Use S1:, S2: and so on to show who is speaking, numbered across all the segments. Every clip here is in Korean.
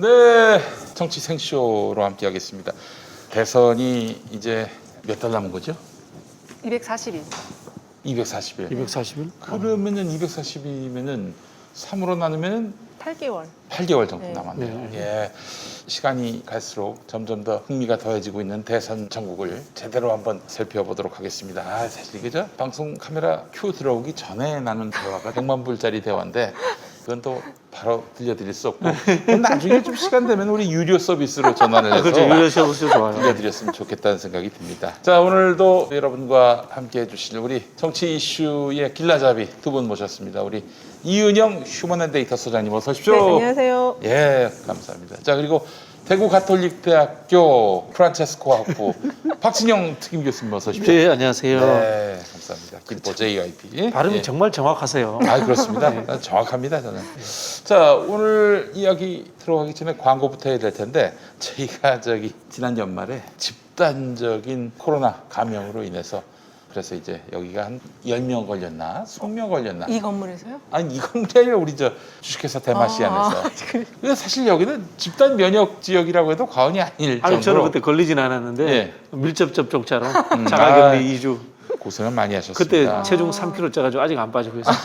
S1: 네, 정치 생쇼로 함께하겠습니다. 대선이 이제 몇 달 남은 거죠?
S2: 240일.
S1: 240일.
S3: 240일?
S1: 그러면은 240일이면은 3으로 나누면
S2: 8개월.
S1: 8개월 정도
S2: 네.
S1: 남았네요.
S3: 네.
S1: 예, 시간이 갈수록 점점 더 흥미가 더해지고 있는 대선 전국을 제대로 한번 살펴보도록 하겠습니다. 사실 이게 저 방송 카메라 큐 들어오기 전에 나눈 대화가 100만 불짜리 대화인데 그건 또 바로 들려드릴 수 없고 그건 나중에 좀 시간 되면 우리 유료 서비스로 전환을 해서
S3: 그렇죠. 유료 서비스 좋아요.
S1: 들려드렸으면 좋겠다는 생각이 듭니다. 자, 오늘도 여러분과 함께 해주실 우리 정치 이슈의 길라잡이 두 분 모셨습니다. 우리 이은영 휴먼앤데이터 소장님 어서 오십시오.
S2: 네, 안녕하세요.
S1: 예, 감사합니다. 자, 그리고 대구 가톨릭대학교 프란체스코 학부 박진영 특임 교수님 어서 오십시오.
S3: 네, 안녕하세요.
S1: 네, 감사합니다. 김포 JYP.
S3: 발음이
S1: 예.
S3: 정말 정확하세요.
S1: 아, 그렇습니다. 정확합니다, 저는. 자, 오늘 이야기 들어가기 전에 광고부터 해야 될 텐데 저희가 지난 연말에 집단적인 코로나 감염으로 인해서 그래서 이제 여기가 한 10명 걸렸나? 20명 걸렸나?
S2: 이 건물에서요?
S1: 아니, 이건 아니라 우리 저 주식회사 대마시안에서.
S2: 그래.
S1: 근데 사실 여기는 집단 면역 지역이라고 해도 과언이 아닐
S3: 아니, 저는
S1: 정도로
S3: 그때 걸리진 않았는데
S1: 예.
S3: 밀접 접촉자로
S1: 아.
S3: 자가격리 2주.
S1: 고생을 많이 하셨습니다.
S3: 그때 체중 3kg 쪄가지고 아직 안 빠지고 있어요.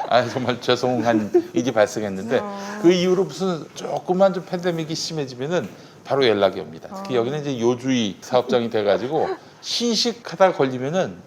S1: 아, 정말 죄송한 일이 발생했는데 그 이후로 무슨 조금만 좀 팬데믹이 심해지면은 바로 연락이 옵니다. 특히 여기는 이제 요주의 사업장이 돼가지고 시식하다 걸리면은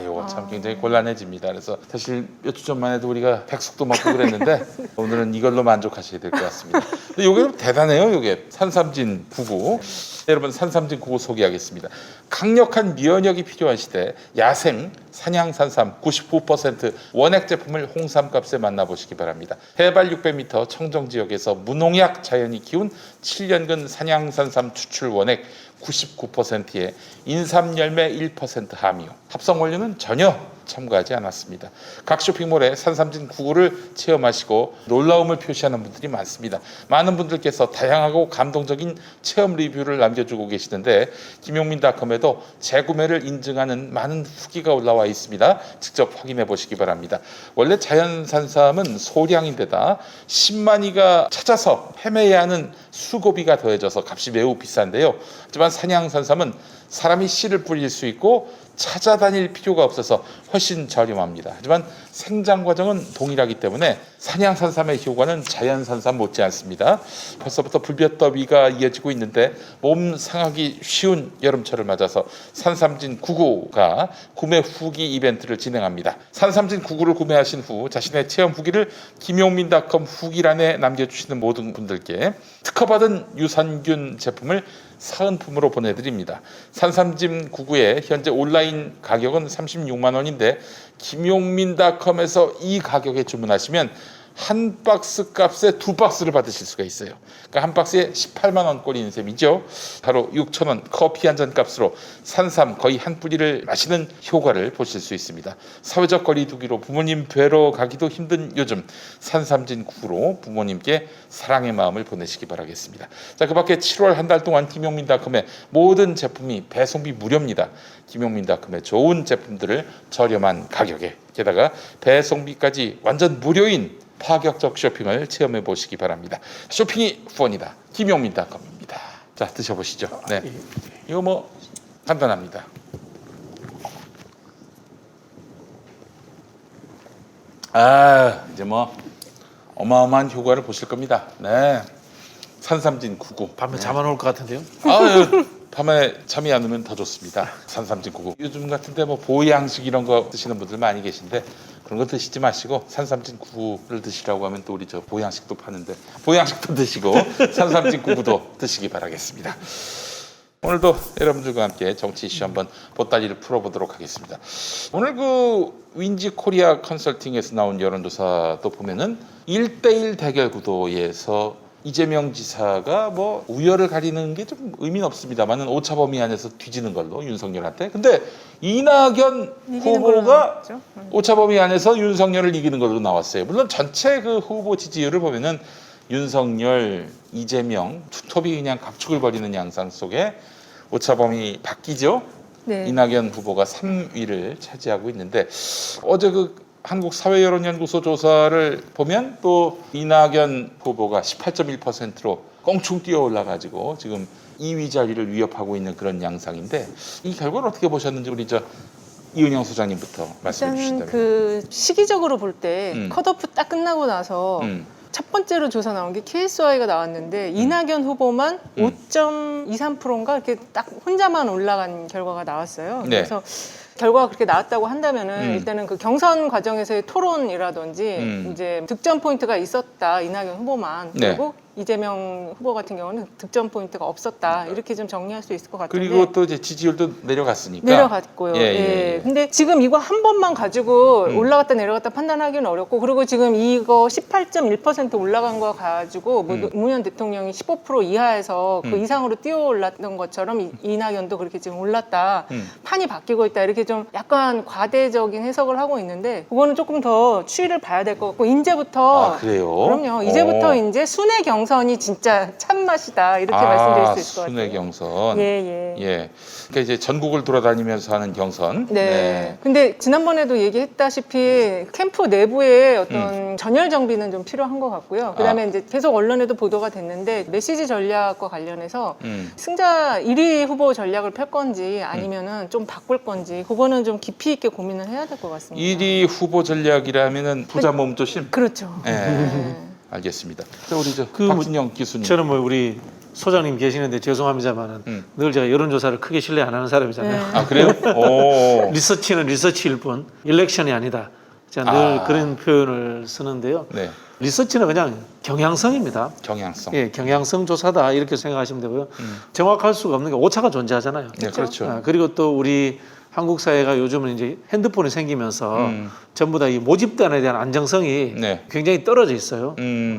S1: 이거 참 굉장히 곤란해집니다. 그래서 사실 몇 주 전만 해도 우리가 백숙도 먹고 그랬는데 오늘은 이걸로 만족하셔야 될 것 같습니다. 근데 요게 대단해요. 요게 산삼진 99. 여러분 산삼진 99 소개하겠습니다. 강력한 면역이 필요한 시대 야생 산양 산삼 99% 원액 제품을 홍삼값에 만나보시기 바랍니다. 해발 600m 청정 지역에서 무농약 자연이 키운 7년근 산양 산삼 추출 원액 99%에 인삼 열매 1% 함유. 합성 원료는 전혀 첨가하지 않았습니다. 각 쇼핑몰에 산삼진 99를 체험하시고 놀라움을 표시하는 분들이 많습니다. 많은 분들께서 다양하고 감동적인 체험 리뷰를 남겨주고 계시는데 김용민닷컴에도 재구매를 인증하는 많은 후기가 올라와 있습니다. 직접 확인해 보시기 바랍니다. 원래 자연산삼은 소량인데다 10만이가 찾아서 헤매야 하는 수고비가 더해져서 값이 매우 비싼데요. 하지만 산양산삼은 사람이 씨를 뿌릴 수 있고 찾아다닐 필요가 없어서 훨씬 저렴합니다. 하지만 생장 과정은 동일하기 때문에 산양산삼의 효과는 자연산삼 못지않습니다. 벌써부터 불볕더위가 이어지고 있는데 몸 상하기 쉬운 여름철을 맞아서 산삼진 99가 구매 후기 이벤트를 진행합니다. 산삼진 99를 구매하신 후 자신의 체험 후기를 김용민닷컴 후기란에 남겨주시는 모든 분들께 특허받은 유산균 제품을 사은품으로 보내드립니다. 산삼진 99의 현재 온라인 가격은 36만 원인데 김용민닷컴에서 이 가격에 주문하시면 한 박스 값에 두 박스를 받으실 수가 있어요. 그러니까 한 박스에 18만 원 꼴이는 셈이죠. 바로 6천 원 커피 한 잔 값으로 산삼 거의 한 뿌리를 마시는 효과를 보실 수 있습니다. 사회적 거리두기로 부모님 뵈러 가기도 힘든 요즘 산삼진 99로 부모님께 사랑의 마음을 보내시기 바라겠습니다. 자, 그 밖에 7월 한 달 동안 김용민닷컴의 모든 제품이 배송비 무료입니다. 김용민닷컴의 좋은 제품들을 저렴한 가격에 게다가 배송비까지 완전 무료인 파격적 쇼핑을 체험해 보시기 바랍니다. 쇼핑이 펀이다. 김용민닷컴입니다. 자, 드셔보시죠. 네, 이거 뭐 간단합니다. 이제 뭐 어마어마한 효과를 보실 겁니다. 네, 산삼진 99.
S3: 밤에 잠 안 올 것 같은데요?
S1: 밤에 잠이 안 오면 더 좋습니다. 산삼진 99. 요즘 같은데 뭐 보양식 이런 거 드시는 분들 많이 계신데 그런 거 드시지 마시고 산삼진 99를 드시라고 하면 또 우리 저 보양식도 파는데 보양식도 드시고 산삼진 99도 드시기 바라겠습니다. 오늘도 여러분들과 함께 정치 이슈 한번 보따리를 풀어보도록 하겠습니다. 오늘 그 윈지 코리아 컨설팅에서 나온 여론조사도 보면은 1대1 대결 구도에서 이재명 지사가 뭐 우열을 가리는 게 좀 의미는 없습니다만은 오차범위 안에서 뒤지는 걸로 윤석열한테. 근데 이낙연 후보가 오차범위 안에서 윤석열을 이기는 걸로 나왔어요. 물론 전체 그 후보 지지율을 보면은 윤석열, 이재명 투톱이 그냥 각축을 벌이는 양상 속에 오차범위 바뀌죠.
S2: 네.
S1: 이낙연 후보가 3위를 차지하고 있는데 어제 그 한국사회여론연구소 조사를 보면 또 이낙연 후보가 18.1%로 껑충 뛰어 올라가지고 지금 2위 자리를 위협하고 있는 그런 양상인데 이 결과를 어떻게 보셨는지 우리 이은영 소장님부터 말씀해
S2: 일단
S1: 주신다면.
S2: 그 시기적으로 볼 때
S1: 음.
S2: 컷오프 딱 끝나고 나서 첫 번째로 조사 나온 게 KSI가 나왔는데 이낙연 후보만 5.23%인가 이렇게 딱 혼자만 올라간 결과가 나왔어요.
S1: 네.
S2: 그래서 결과가 그렇게 나왔다고 한다면은 일단은 그 경선 과정에서의 토론이라든지 이제 득점 포인트가 있었다 이낙연 후보만
S1: 네.
S2: 그리고 이재명 후보 같은 경우는 득점 포인트가 없었다 이렇게 좀 정리할 수 있을 것 같은데
S1: 그리고 또 이제 지지율도 내려갔으니까.
S2: 내려갔고요.
S1: 예, 예, 예.
S2: 근데 지금 이거 한 번만 가지고 올라갔다 내려갔다 판단하기는 어렵고 그리고 지금 이거 18.1% 올라간 거 가지고 뭐 노무현 대통령이 15% 이하에서 그 이상으로 뛰어 올랐던 것처럼 이낙연도 그렇게 지금 올랐다. 판이 바뀌고 있다. 이렇게 좀 약간 과대적인 해석을 하고 있는데 그거는 조금 더 추이를 봐야 될 것 같고 이제부터
S1: 아, 그래요?
S2: 그럼요. 이제부터 이제 순회 경선이 진짜 참맛이다. 이렇게 말씀드릴 수 있을 것 같아요.
S1: 순회 경선.
S2: 예.
S1: 예. 그러니까 이제 전국을 돌아다니면서 하는 경선.
S2: 네. 근데 지난번에도 얘기했다시피 캠프 내부에 어떤 전열 정비는 좀 필요한 것 같고요. 그다음에 이제 계속 언론에도 보도가 됐는데 메시지 전략과 관련해서 승자 1위 후보 전략을 펼 건지 아니면은 좀 바꿀 건지 그거는 좀 깊이 있게 고민을 해야 될 것 같습니다.
S1: 1위 후보 전략이라면은 부자 몸조심.
S2: 그렇죠.
S1: 예.
S2: 네.
S1: 알겠습니다. 자, 우리
S3: 그
S1: 박진영 교수님.
S3: 저는 뭐 우리 소장님 계시는데 죄송합니다만은 늘 제가 여론조사를 크게 신뢰 안 하는 사람이잖아요.
S1: 아, 그래요? 오.
S3: 리서치는 리서치일 뿐 일렉션이 아니다. 제가 늘 그런 표현을 쓰는데요.
S1: 네.
S3: 리서치는 그냥 경향성입니다.
S1: 경향성.
S3: 예, 경향성 조사다 이렇게 생각하시면 되고요. 정확할 수가 없는 게 오차가 존재하잖아요.
S1: 네, 그렇죠.
S3: 아, 그리고 또 우리 한국 사회가 요즘은 이제 핸드폰이 생기면서 전부 다 이 모집단에 대한 안정성이
S1: 네.
S3: 굉장히 떨어져 있어요.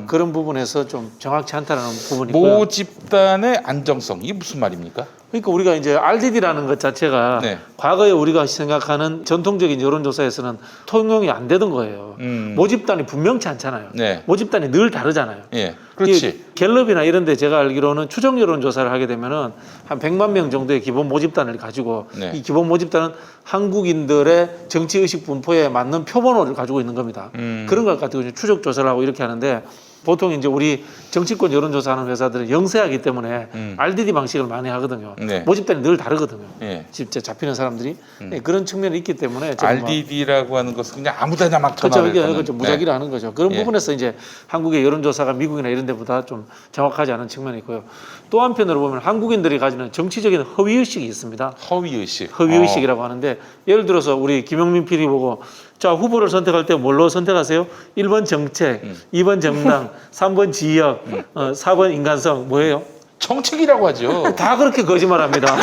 S3: 그런 부분에서 좀 정확치 않다는 부분이 있고요.
S1: 모집단의 안정성 이게 무슨 말입니까?
S3: 그러니까 우리가 이제 RDD라는 것 자체가
S1: 네.
S3: 과거에 우리가 생각하는 전통적인 여론조사에서는 통용이 안 되던 거예요. 모집단이 분명치 않잖아요.
S1: 네.
S3: 모집단이 늘 다르잖아요.
S1: 예. 그렇지.
S3: 이 갤럽이나 이런 데 제가 알기로는 추정 여론조사를 하게 되면은 한 100만 명 정도의 기본 모집단을 가지고
S1: 네.
S3: 이 기본 모집단은 한국인들의 정치의식 분포에 맞는 표본호를 가지고 있는 겁니다. 그런 걸 가지고 이제 추적 조사를 하고 이렇게 하는데 보통 이제 우리 정치권 여론조사하는 회사들은 영세하기 때문에 RDD 방식을 많이 하거든요.
S1: 네.
S3: 모집단이 늘 다르거든요.
S1: 예.
S3: 진짜 잡히는 사람들이 네, 그런 측면이 있기 때문에 저는 뭐
S1: RDD라고 하는 것은 그냥 아무데나 막
S3: 그렇죠.
S1: 전화를
S3: 이게
S1: 거는.
S3: 그렇죠. 무작위로 하는 거죠. 그런
S1: 예.
S3: 부분에서 이제 한국의 여론조사가 미국이나 이런 데보다 좀 정확하지 않은 측면이 있고요. 또 한편으로 보면 한국인들이 가지는 정치적인 허위의식이 있습니다.
S1: 허위의식.
S3: 허위의식이라고 하는데 예를 들어서 우리 김용민 PD 보고 자 후보를 선택할 때 뭘로 선택하세요? 1번 정책, 2번 정당, 3번 지역, 4번 인간성 뭐예요?
S1: 정책이라고 하죠.
S3: 다 그렇게 거짓말합니다.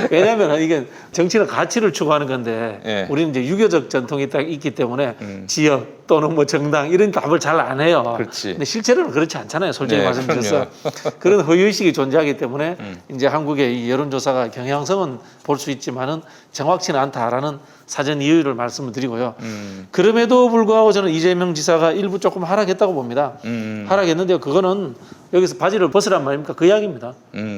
S3: 왜냐하면 이게 정치는 가치를 추구하는 건데
S1: 예.
S3: 우리는 이제 유교적 전통이 딱 있기 때문에 지역 또는 뭐 정당 이런 답을 잘 안 해요.
S1: 그렇지.
S3: 근데 실제로는 그렇지 않잖아요. 솔직히
S1: 네,
S3: 말씀드려서 그런 허위의식이 존재하기 때문에 이제 한국의 이 여론조사가 경향성은 볼 수 있지만은 정확치는 않다라는 사전 이유를 말씀을 드리고요. 그럼에도 불구하고 저는 이재명 지사가 일부 조금 하락했다고 봅니다. 하락했는데요. 그거는 여기서 바지를 벗으란 말입니까? 그 이야기입니다.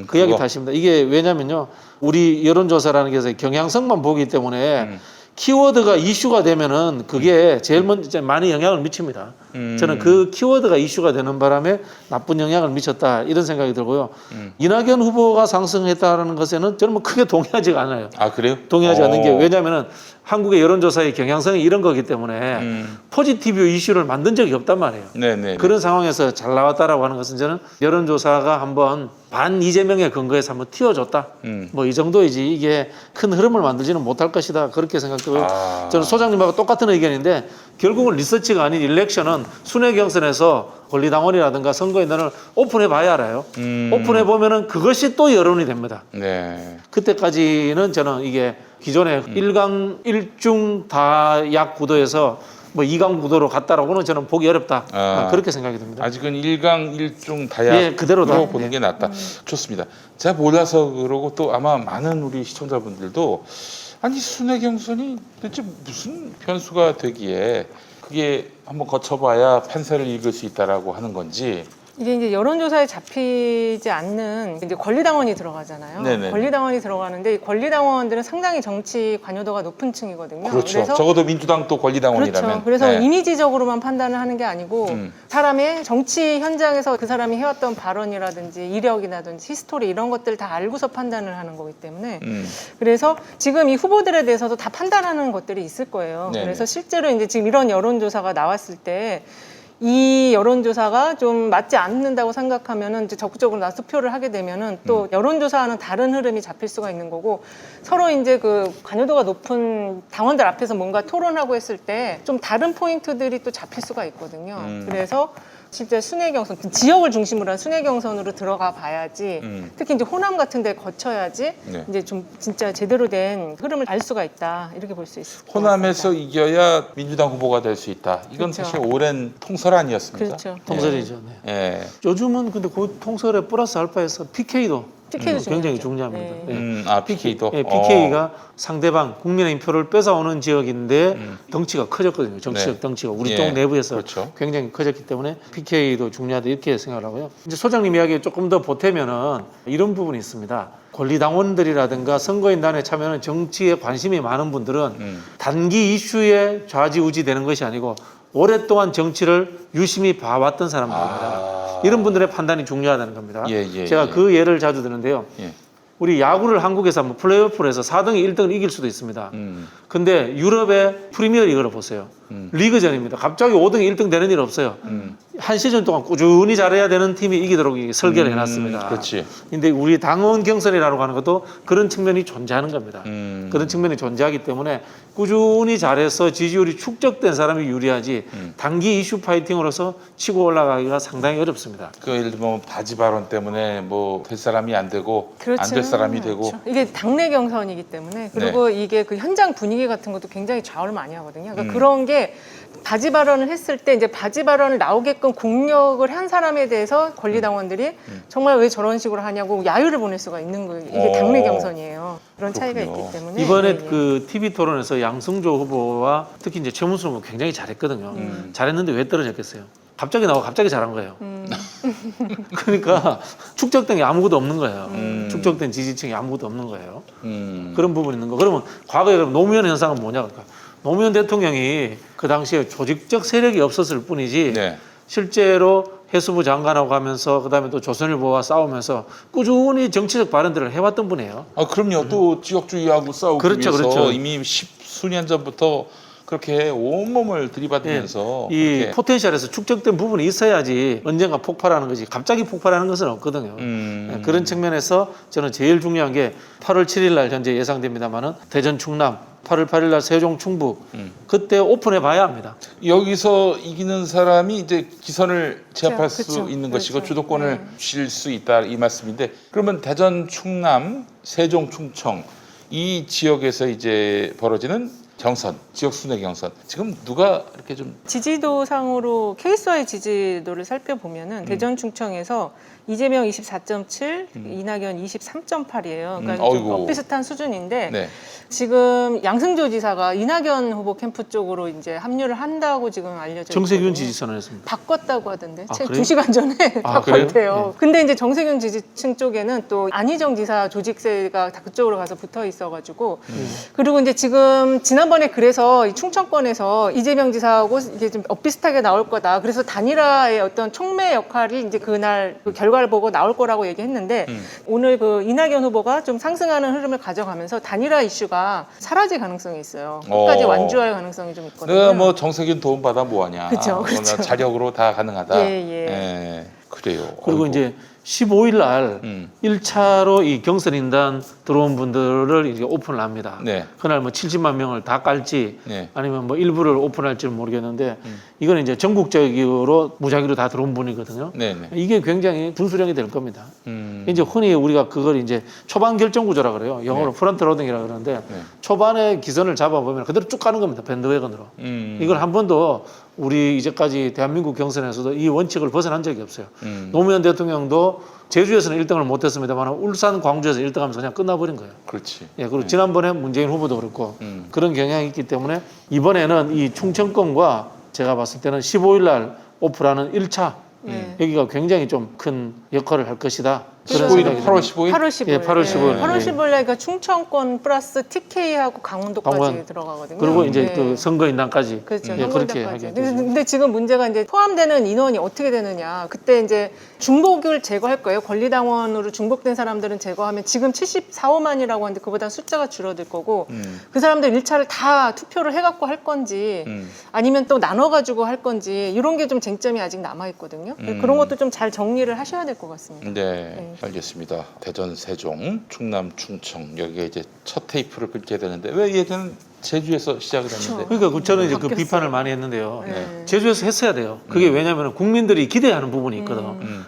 S3: 그 이야기 탓입니다. 이게 왜냐면요. 우리 여론조사라는 게 경향성만 보기 때문에 키워드가 이슈가 되면은 그게 제일 먼저 많이 영향을 미칩니다. 저는 그 키워드가 이슈가 되는 바람에 나쁜 영향을 미쳤다 이런 생각이 들고요. 이낙연 후보가 상승했다는 것에는 저는 뭐 크게 동의하지가 않아요.
S1: 아, 그래요?
S3: 동의하지 않는 게 왜냐하면은 한국의 여론조사의 경향성이 이런 거기 때문에 포지티브 이슈를 만든 적이 없단 말이에요.
S1: 네네.
S3: 그런 상황에서 잘 나왔다라고 하는 것은 저는 여론조사가 한번 반 이재명의 근거에서 한번 튀어줬다. 뭐 이 정도이지 이게 큰 흐름을 만들지는 못할 것이다. 그렇게 생각되고요. 저는 소장님하고 똑같은 의견인데 결국은 리서치가 아닌 일렉션은 순회 경선에서 권리당원이라든가 선거인단을 오픈해 봐야 알아요. 오픈해 보면은 그것이 또 여론이 됩니다.
S1: 네.
S3: 그때까지는 저는 이게 기존의 1강 1중 다약 구도에서 뭐 2강 구도로 갔다라고는 저는 보기 어렵다. 그렇게 생각이 듭니다.
S1: 아직은 1강 1중 다약으로
S3: 예, 그대로다.
S1: 보는 게 낫다. 좋습니다. 제가 몰라서 그러고 또 아마 많은 우리 시청자분들도 아니 순회 경선이 도대체 무슨 변수가 되기에 그게 한번 거쳐봐야 판세를 읽을 수 있다라고 하는 건지
S2: 이게 이제 여론조사에 잡히지 않는 이제 권리당원이 들어가잖아요.
S1: 네네.
S2: 권리당원이 들어가는데 이 권리당원들은 상당히 정치 관여도가 높은 층이거든요.
S1: 그렇죠.
S2: 그래서
S1: 적어도 민주당 또 권리당원이라면.
S2: 그렇죠. 그래서
S1: 네.
S2: 이미지적으로만 판단을 하는 게 아니고
S1: 음.
S2: 사람의 정치 현장에서 그 사람이 해왔던 발언이라든지 이력이라든지 히스토리 이런 것들 다 알고서 판단을 하는 거기 때문에 그래서 지금 이 후보들에 대해서도 다 판단하는 것들이 있을 거예요.
S1: 네네.
S2: 그래서 실제로 이제 지금 이런 여론조사가 나왔을 때 이 여론조사가 좀 맞지 않는다고 생각하면은 이제 적극적으로 나서 투표를 하게 되면은 또 여론조사와는 다른 흐름이 잡힐 수가 있는 거고 서로 이제 그 관여도가 높은 당원들 앞에서 뭔가 토론하고 했을 때 좀 다른 포인트들이 또 잡힐 수가 있거든요. 그래서 실제 순회 경선, 지역을 중심으로 한 순회 경선으로 들어가 봐야지 특히 이제 호남 같은 데 거쳐야지
S1: 네.
S2: 이제 좀 진짜 제대로 된 흐름을 알 수가 있다. 이렇게 볼 수 있을 것
S1: 호남에서
S2: 같습니다.
S1: 이겨야 민주당 후보가 될 수 있다. 이건
S2: 그렇죠.
S1: 사실 오랜 통설 아니었습니까?
S2: 그렇죠.
S3: 통설이죠. 네.
S1: 예.
S3: 요즘은 근데 그 통설에 플러스 알파에서 PK도
S2: PK 도
S3: 굉장히
S2: 중요하죠.
S3: 중요합니다.
S2: 네.
S3: 네.
S1: 아 PK도.
S3: PK가 상대방 국민의힘 표를 뺏어오는 지역인데 덩치가 커졌거든요. 정치적
S1: 네.
S3: 덩치가 우리
S1: 예,
S3: 쪽 내부에서
S1: 그렇죠.
S3: 굉장히 커졌기 때문에 PK도 중요하다 이렇게 생각을 하고요. 이제 소장님 이야기에 조금 더 보태면은 이런 부분이 있습니다. 권리당원들이라든가 선거인단에 참여하는 정치에 관심이 많은 분들은 단기 이슈에 좌지우지되는 것이 아니고 오랫동안 정치를 유심히 봐왔던 사람들입니다. 이런 분들의 판단이 중요하다는 겁니다. 제가 그 예를 자주 드는데요. 우리 야구를 한국에서 한번 플레이오프를 해서 4등이 1등을 이길 수도 있습니다. 근데 유럽의 프리미어 리그를 보세요. 리그전입니다. 갑자기 5등, 1등 되는 일 없어요. 한 시즌 동안 꾸준히 잘해야 되는 팀이 이기도록 설계를 해놨습니다.
S1: 그렇지.
S3: 근데 우리 당원 경선이라고 하는 것도 그런 측면이 존재하는 겁니다. 그런 측면이 존재하기 때문에 꾸준히 잘해서 지지율이 축적된 사람이 유리하지 단기 이슈 파이팅으로서 치고 올라가기가 상당히 어렵습니다.
S1: 그 예를 들면 바지 발언 때문에 뭐 될 사람이 안 되고 안 될 사람이 되고.
S2: 그렇죠. 이게 당내 경선이기 때문에 그리고 이게 그 현장 분위기 같은 것도 굉장히 좌우를 많이 하거든요. 그러니까 그런 게 바지 발언을 했을 때 이제 바지 발언을 나오게끔 공격을 한 사람에 대해서 권리당원들이 정말 왜 저런 식으로 하냐고 야유를 보낼 수가 있는 거예요. 이게 당내 경선이에요. 그런 차이가
S1: 그렇군요.
S2: 있기 때문에
S3: 이번에 그 TV 토론에서 양승조 후보와 특히 이제 최문수 후보 굉장히 잘했거든요. 잘했는데 왜 떨어졌겠어요? 갑자기 나오고 갑자기 잘한 거예요. 그러니까 축적된 게 아무것도 없는 거예요. 축적된 지지층이 아무것도 없는 거예요. 그런 부분이 있는 거. 그러면 과거에 그럼 노무현 현상은 뭐냐? 그러니까 노무현 대통령이 그 당시에 조직적 세력이 없었을 뿐이지
S1: 네.
S3: 실제로 해수부 장관하고 하면서 그다음에 또 조선일보와 싸우면서 꾸준히 정치적 발언들을 해왔던 분이에요.
S1: 아 그럼요. 또 지역주의하고 싸우기
S3: 그렇죠,
S1: 위해서
S3: 그렇죠.
S1: 이미 십수년 전부터 그렇게 온몸을 들이받으면서
S3: 이
S1: 그렇게.
S3: 포텐셜에서 축적된 부분이 있어야지 언젠가 폭발하는 거지 갑자기 폭발하는 것은 없거든요. 그런 측면에서 저는 제일 중요한 게 8월 7일 날 현재 예상됩니다만은 대전 충남 8월 8일 날 세종 충북 그때 오픈해 봐야 합니다.
S1: 여기서 이기는 사람이 이제 기선을 제압할
S2: 그렇죠.
S1: 수 있는 것이고
S2: 그렇죠.
S1: 주도권을 쥘 수 있다 이 말씀인데 그러면 대전 충남 세종 충청 이 지역에서 이제 벌어지는 경선 지역 순회 경선 지금 누가 이렇게 좀
S2: 지지도상으로 케이스와의 지지도를 살펴보면은 대전 충청에서 이재명 24.7, 이낙연 23.8이에요. 그러니까 좀
S1: 어이구.
S2: 비슷한 수준인데
S1: 네.
S2: 지금 양승조 지사가 이낙연 후보 캠프 쪽으로 이제 합류를 한다고 지금 알려져
S3: 정세균
S2: 있거든요.
S3: 지지 선언했습니다.
S2: 바꿨다고 하던데
S3: 아,
S2: 채
S3: 그래요?
S2: 2시간 전에
S3: 아,
S2: 바꿨대요.
S3: 그래요?
S2: 근데 이제 정세균 지지층 쪽에는 또 안희정 지사 조직세가 다 그쪽으로 가서 붙어 있어가지고 그리고 이제 지금 지난번에 그래서 이 충청권에서 이재명 지사하고 이게 좀 엇비슷하게 나올 거다. 그래서 단일화의 어떤 촉매 역할이 이제 그날 그 결과를 보고 나올 거라고 얘기했는데 오늘 그 이낙연 후보가 좀 상승하는 흐름을 가져가면서 단일화 이슈가 사라질 가능성이 있어요. 끝까지 완주할 가능성이 좀 있거든요.
S1: 내가 뭐 정세균 도움 받아 뭐하냐
S2: 그쵸,
S1: 그러나
S2: 그렇죠.
S1: 자력으로 다 가능하다.
S2: 예.
S1: 그래요.
S3: 그리고
S1: 어이구.
S3: 이제 15일 날 1차로 이 경선인단 들어온 분들을 이제 오픈을 합니다.
S1: 네.
S3: 그날 뭐 70만 명을 다 깔지
S1: 네.
S3: 아니면 뭐 일부를 오픈할지는 모르겠는데 이건 이제 전국적으로 무작위로 다 들어온 분이거든요.
S1: 네네.
S3: 이게 굉장히 분수령이 될 겁니다. 이제 흔히 우리가 그걸 이제 초반 결정 구조라 그래요. 영어로 프런트 로딩이라 그러는데 초반에 기선을 잡아보면 그대로 쭉 가는 겁니다. 밴드웨건으로. 이걸 한 번도 우리 이제까지 대한민국 경선에서도 이 원칙을 벗어난 적이 없어요. 노무현 대통령도 제주에서는 1등을 못했습니다만 울산, 광주에서 1등하면서 그냥 끝나버린 거예요.
S1: 그렇지.
S3: 예, 그리고 지난번에 문재인 후보도 그렇고 그런 경향이 있기 때문에 이번에는 이 충청권과 제가 봤을 때는 15일 날 오픈하는 1차
S2: 네.
S3: 여기가 굉장히 좀 큰 역할을 할 것이다. 그런
S1: 15일은
S3: 생각이
S1: 8월
S3: 듭니다.
S1: 15일?
S2: 8월 15일.
S3: 예, 8월 15일.
S2: 8월
S3: 네.
S2: 15일 날 충청권 플러스 TK하고 강원도까지
S3: 강원.
S2: 들어가거든요.
S3: 그리고 이제
S2: 네.
S3: 그 선거인단까지
S2: 그렇죠.
S3: 예, 그렇게
S2: 선거인단까지.
S3: 하게 되죠.
S2: 근데 지금 문제가 이제 포함되는 인원이 어떻게 되느냐. 그때 이제 중복을 제거할 거예요. 권리당원으로 중복된 사람들은 제거하면 지금 74, 5만이라고 하는데 그보다 숫자가 줄어들 거고 그 사람들 1차를 다 투표를 해갖고 할 건지 아니면 또 나눠가지고 할 건지 이런 게 좀 쟁점이 아직 남아있거든요. 그런 것도 좀 잘 정리를 하셔야 될 것 같습니다.
S1: 네, 알겠습니다. 대전, 세종, 충남, 충청 여기가 이제 첫 테이프를 끊게 되는데 왜 예전은 제주에서 시작을 했는데
S3: 그러니까 저는 이제 그
S2: 바뀌었어요.
S3: 비판을 많이 했는데요.
S2: 네.
S3: 제주에서 했어야 돼요. 그게 왜냐하면 국민들이 기대하는 부분이 있거든.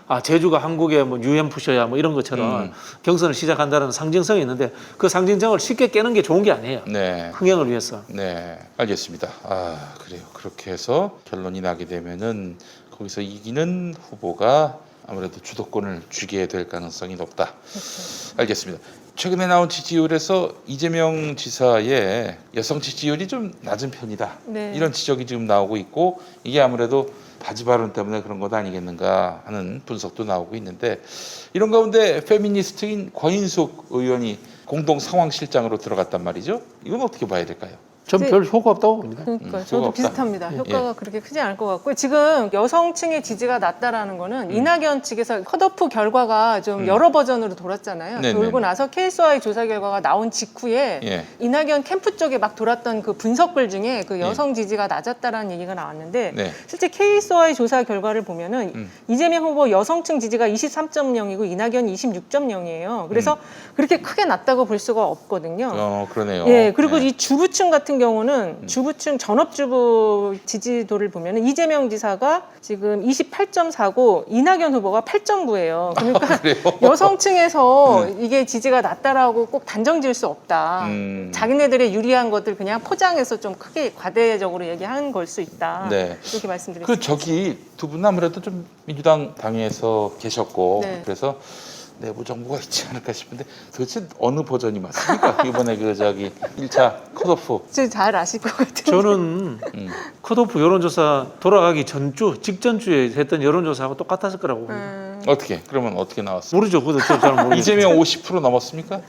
S3: 아 제주가 한국의 뭐 UMF셔야 뭐 이런 것처럼 경선을 시작한다는 상징성이 있는데 그 상징성을 쉽게 깨는 게 좋은 게 아니에요.
S1: 네.
S3: 흥행을 위해서.
S1: 네, 알겠습니다. 아, 그래요. 그렇게 해서 결론이 나게 되면은 거기서 이기는 후보가 아무래도 주도권을 쥐게 될 가능성이 높다. 알겠습니다. 최근에 나온 지지율에서 이재명 지사의 여성 지지율이 좀 낮은 편이다.
S2: 네.
S1: 이런 지적이 지금 나오고 있고 이게 아무래도 바지 발언 때문에 그런 것 아니겠는가 하는 분석도 나오고 있는데 이런 가운데 페미니스트인 권인숙 의원이 공동 상황실장으로 들어갔단 말이죠. 이건 어떻게 봐야 될까요?
S3: 전
S2: 네.
S3: 별 효과 없다고 봅니다.
S2: 그러니까
S1: 효과
S2: 저도
S1: 없다.
S2: 비슷합니다. 효과가 그렇게 크지 않을 것 같고 지금 여성층의 지지가 낮다라는 거는 이낙연 측에서 컷오프 결과가 좀 여러 버전으로 돌았잖아요.
S1: 네네네.
S2: 돌고 나서 KSI 조사 결과가 나온 직후에
S1: 예.
S2: 이낙연 캠프 쪽에 막 돌았던 그 분석글 중에 그 여성 지지가 낮았다라는 얘기가 나왔는데
S1: 네.
S2: 실제 KSI 조사 결과를 보면은 이재명 후보 여성층 지지가 23.0이고 이낙연이 26.0이에요. 그래서 그렇게 크게 낮다고 볼 수가 없거든요.
S1: 그러네요.
S2: 예, 그리고
S1: 네.
S2: 이 주부층 같은 경우는 주부층 전업주부 지지도를 보면은 이재명 지사가 지금 28.4고 이낙연 후보가 8.9예요. 그러니까
S1: 그래요?
S2: 여성층에서 이게 지지가 낮다라고 꼭 단정지을 수 없다. 자기네들의 유리한 것들 그냥 포장해서 좀 크게 과대적으로 얘기한 걸 수 있다.
S1: 네.
S2: 이렇게 말씀드렸습니다.
S1: 그 저기 두 분은 아무래도 좀 민주당 당에서 계셨고
S2: 네.
S1: 그래서 내부 정보가 있지 않을까 싶은데 도대체 어느 버전이 맞습니까? 이번에 그 저기 1차 컷오프.
S2: 잘 아실 것 같은데.
S3: 저는 컷오프 여론조사 돌아가기 전주 직전주에 했던 여론조사하고 똑같았을 거라고 봅니다.
S1: 어떻게? 그러면 어떻게 나왔어요?
S3: 모르죠. 그것도 잘 모르겠어요.
S1: 이재명 50% 넘었습니까?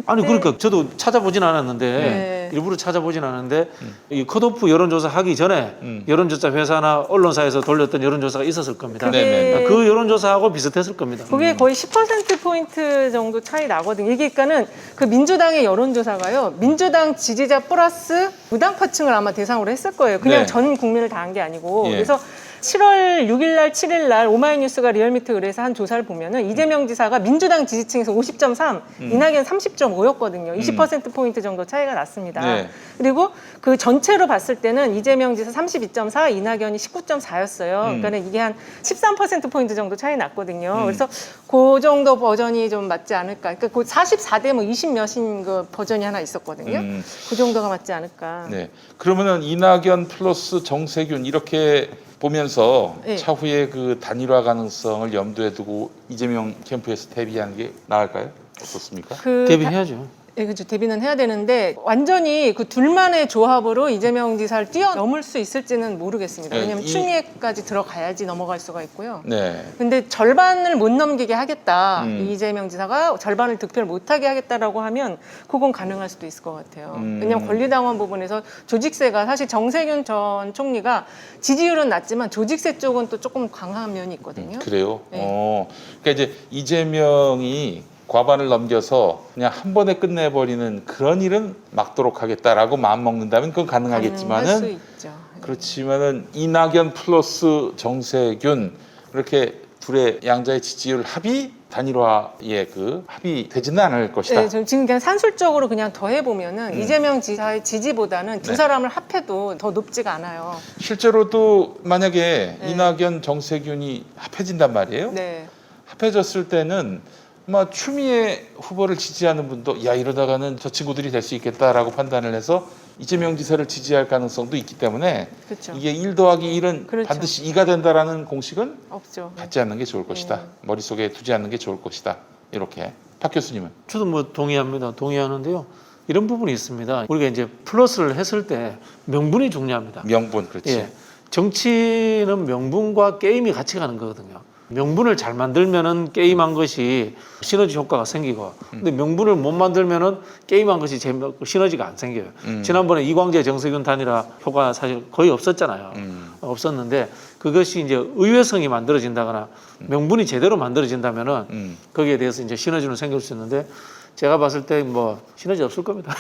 S3: 아니 그러니까 저도 찾아보진 않았는데
S2: 네.
S3: 일부러 찾아보진 않았는데 이 컷오프 여론조사 하기 전에 여론조사 회사나 언론사에서 돌렸던 여론조사가 있었을 겁니다.
S2: 그게
S1: 네네.
S3: 그 여론조사하고 비슷했을 겁니다.
S2: 그게 거의 10%포인트 정도 차이 나거든요. 이게 그러니까는 그 민주당의 여론조사가요. 민주당 지지자 플러스 무당파층을 아마 대상으로 했을 거예요. 그냥
S1: 네.
S2: 전 국민을 다 한 게 아니고.
S1: 예.
S2: 그래서 7월 6일 날, 7일 날 오마이뉴스가 리얼미터 의뢰해서 한 조사를 보면은 이재명 지사가 민주당 지지층에서 50.3, 이낙연 30.5였거든요. 20%포인트 정도 차이가 났습니다.
S1: 네.
S2: 그리고 그 전체로 봤을 때는 이재명 지사 32.4, 이낙연이 19.4였어요. 그러니까 이게 한 13%포인트 정도 차이 났거든요. 그래서 그 정도 버전이 좀 맞지 않을까. 그러니까 그 44대 뭐 20몇인 그 버전이 하나 있었거든요. 그 정도가 맞지 않을까.
S1: 네. 그러면은 이낙연 플러스 정세균 이렇게 보면서
S2: 네.
S1: 차후에 그 단일화 가능성을 염두에 두고 이재명 캠프에서 대비하는 게 나을까요? 어떻습니까?
S3: 대비해야죠.
S2: 예, 그렇죠. 대비는 해야 되는데 완전히 그 둘만의 조합으로 이재명 지사를 뛰어넘을 수 있을지는 모르겠습니다.
S1: 네,
S2: 왜냐하면
S1: 이-
S2: 추미애까지 들어가야지 넘어갈 수가 있고요.
S1: 네.
S2: 근데 절반을 못 넘기게 하겠다.
S1: 음.
S2: 이재명 지사가 절반을 득표를 못하게 하겠다라고 하면 그건 가능할 수도 있을 것 같아요. 왜냐하면 권리당원 부분에서 조직세가 사실 정세균 전 총리가 지지율은 낮지만 조직세 쪽은 또 조금 강한 면이 있거든요.
S1: 그래요?
S2: 네.
S1: 그러니까 이제 이재명이 과반을 넘겨서 그냥 한 번에 끝내버리는 그런 일은 막도록 하겠다라고 마음 먹는다면 그건
S2: 가능할 수
S1: 가능하겠지만은
S2: 있죠.
S1: 그렇지만은 이낙연 플러스 정세균 그렇게 둘의 양자의 지지율 합이 단일화의 그 합이 되지는 않을 것이다.
S2: 네, 지금 그냥 산술적으로 그냥 더해 보면은 이재명 지사의 지지보다는 두
S1: 네.
S2: 사람을 합해도 더 높지가 않아요.
S1: 실제로도 만약에
S2: 네.
S1: 이낙연 정세균이 합해진단 말이에요.
S2: 네.
S1: 합해졌을 때는 아마 추미애 후보를 지지하는 분도 야 이러다가는 저 친구들이 될 수 있겠다라고 판단을 해서 이재명 지사를 지지할 가능성도 있기 때문에
S2: 그렇죠.
S1: 이게 1 더하기 1은
S2: 그렇죠.
S1: 반드시 2가 된다라는 공식은
S2: 없죠.
S1: 갖지 않는 게 좋을 것이다. 머릿속에 두지 않는 게 좋을 것이다. 이렇게. 박 교수님은?
S3: 저도 뭐 동의합니다. 동의하는데요. 이런 부분이 있습니다. 우리가 이제 플러스를 했을 때 명분이 중요합니다.
S1: 명분 그렇지.
S3: 예. 정치는 명분과 게임이 같이 가는 거거든요. 명분을 잘 만들면은 게임한 것이 시너지 효과가 생기고, 근데 명분을 못 만들면은 게임한 것이 시너지가 안 생겨요. 지난번에 이광재 정세균 단일화 효과 사실 거의 없었잖아요. 없었는데 그것이 이제 의외성이 만들어진다거나 명분이 제대로 만들어진다면은 거기에 대해서 이제 시너지는 생길 수 있는데, 제가 봤을 때 뭐 시너지 없을 겁니다.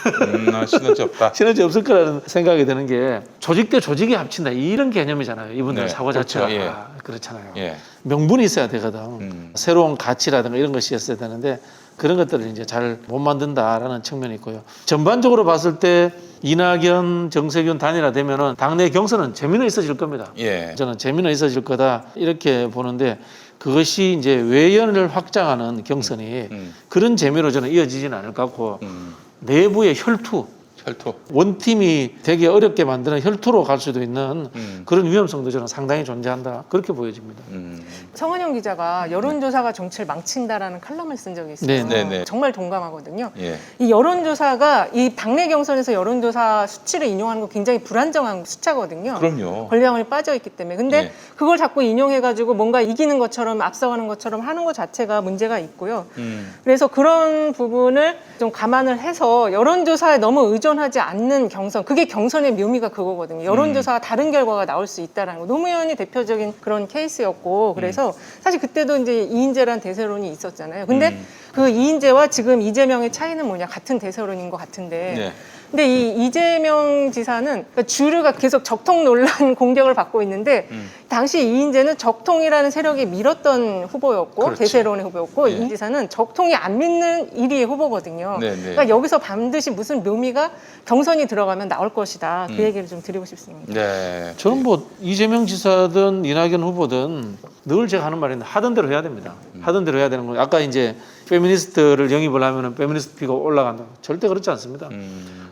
S1: 시너지 없다.
S3: 시너지 없을 거라는 생각이 드는 게, 조직 대 조직이 합친다 이런 개념이잖아요. 이분들
S1: 네,
S3: 사고
S1: 그렇죠.
S3: 자체가
S1: 예.
S3: 그렇잖아요.
S1: 예.
S3: 명분이 있어야 되거든. 새로운 가치라든가 이런 것이 있어야 되는데 그런 것들을 이제 잘 못 만든다라는 측면이 있고요. 전반적으로 봤을 때 이낙연, 정세균 단일화 되면은 당내 경선은 재미는 있어질 겁니다.
S1: 예.
S3: 저는 재미는 있어질 거다 이렇게 보는데, 그것이 이제 외연을 확장하는 경선이 그런 재미로 저는 이어지지는 않을 것 같고, 내부의 혈투, 원팀이 되게 어렵게 만드는 혈투로 갈 수도 있는 그런 위험성도 저는 상당히 존재한다, 그렇게 보여집니다.
S2: 성은영 기자가 여론조사가 정치를 망친다라는 칼럼을 쓴 적이 있어요.
S3: 네,
S1: 네, 네.
S2: 정말 동감하거든요.
S1: 예.
S2: 이 여론조사가 이 당내 경선에서 여론조사 수치를 인용하는 거 굉장히 불안정한 숫자거든요.
S1: 그럼요.
S2: 권력이 빠져 있기 때문에. 근데
S1: 네.
S2: 그걸 자꾸 인용해가지고 뭔가 이기는 것처럼 앞서가는 것처럼 하는 것 자체가 문제가 있고요. 그래서 그런 부분을 좀 감안을 해서 여론조사에 너무 의존하지 않는 경선, 그게 경선의 묘미가 그거거든요. 여론조사가 다른 결과가 나올 수 있다라는 거. 노무현이 대표적인 그런 케이스였고, 그래서 사실 그때도 이제 이인재라는 대세론이 있었잖아요. 근데 그 이인재와 지금 이재명의 차이는 뭐냐, 같은 대세론인 것 같은데.
S1: 네.
S2: 근데 이 이재명 지사는 그러니까 주류가 계속 적통 논란 공격을 받고 있는데, 당시 이인재는 적통이라는 세력이 밀었던 후보였고,
S1: 그렇지.
S2: 대세론의 후보였고,
S1: 예.
S2: 이 지사는 적통이 안 믿는 1위의 후보거든요.
S1: 네, 네.
S2: 그러니까 여기서 반드시 무슨 묘미가 경선이 들어가면 나올 것이다. 그 얘기를 좀 드리고 싶습니다.
S1: 네.
S3: 저는 뭐 이재명 지사든 이낙연 후보든 늘 제가 하는 말인데, 하던 대로 해야 됩니다. 하던 대로 해야 되는 거예요. 아까 이제 페미니스트를 영입을 하면 페미니스트 피가 올라간다. 절대 그렇지 않습니다.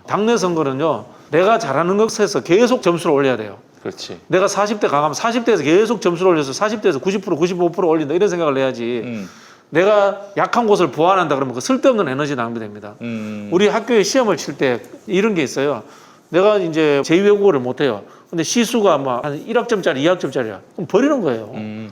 S3: 당내 선거는요, 내가 잘하는 것에서 계속 점수를 올려야 돼요.
S1: 그렇지.
S3: 내가 40대 강하면 40대에서 계속 점수를 올려서 40대에서 90%, 95% 올린다, 이런 생각을 해야지. 내가 약한 곳을 보완한다 그러면 그 쓸데없는 에너지 낭비됩니다. 우리 학교에 시험을 칠 때 이런 게 있어요. 내가 이제 제2외국어를 못해요. 근데 시수가 뭐 한 1학점짜리, 2학점짜리야. 그럼 버리는 거예요.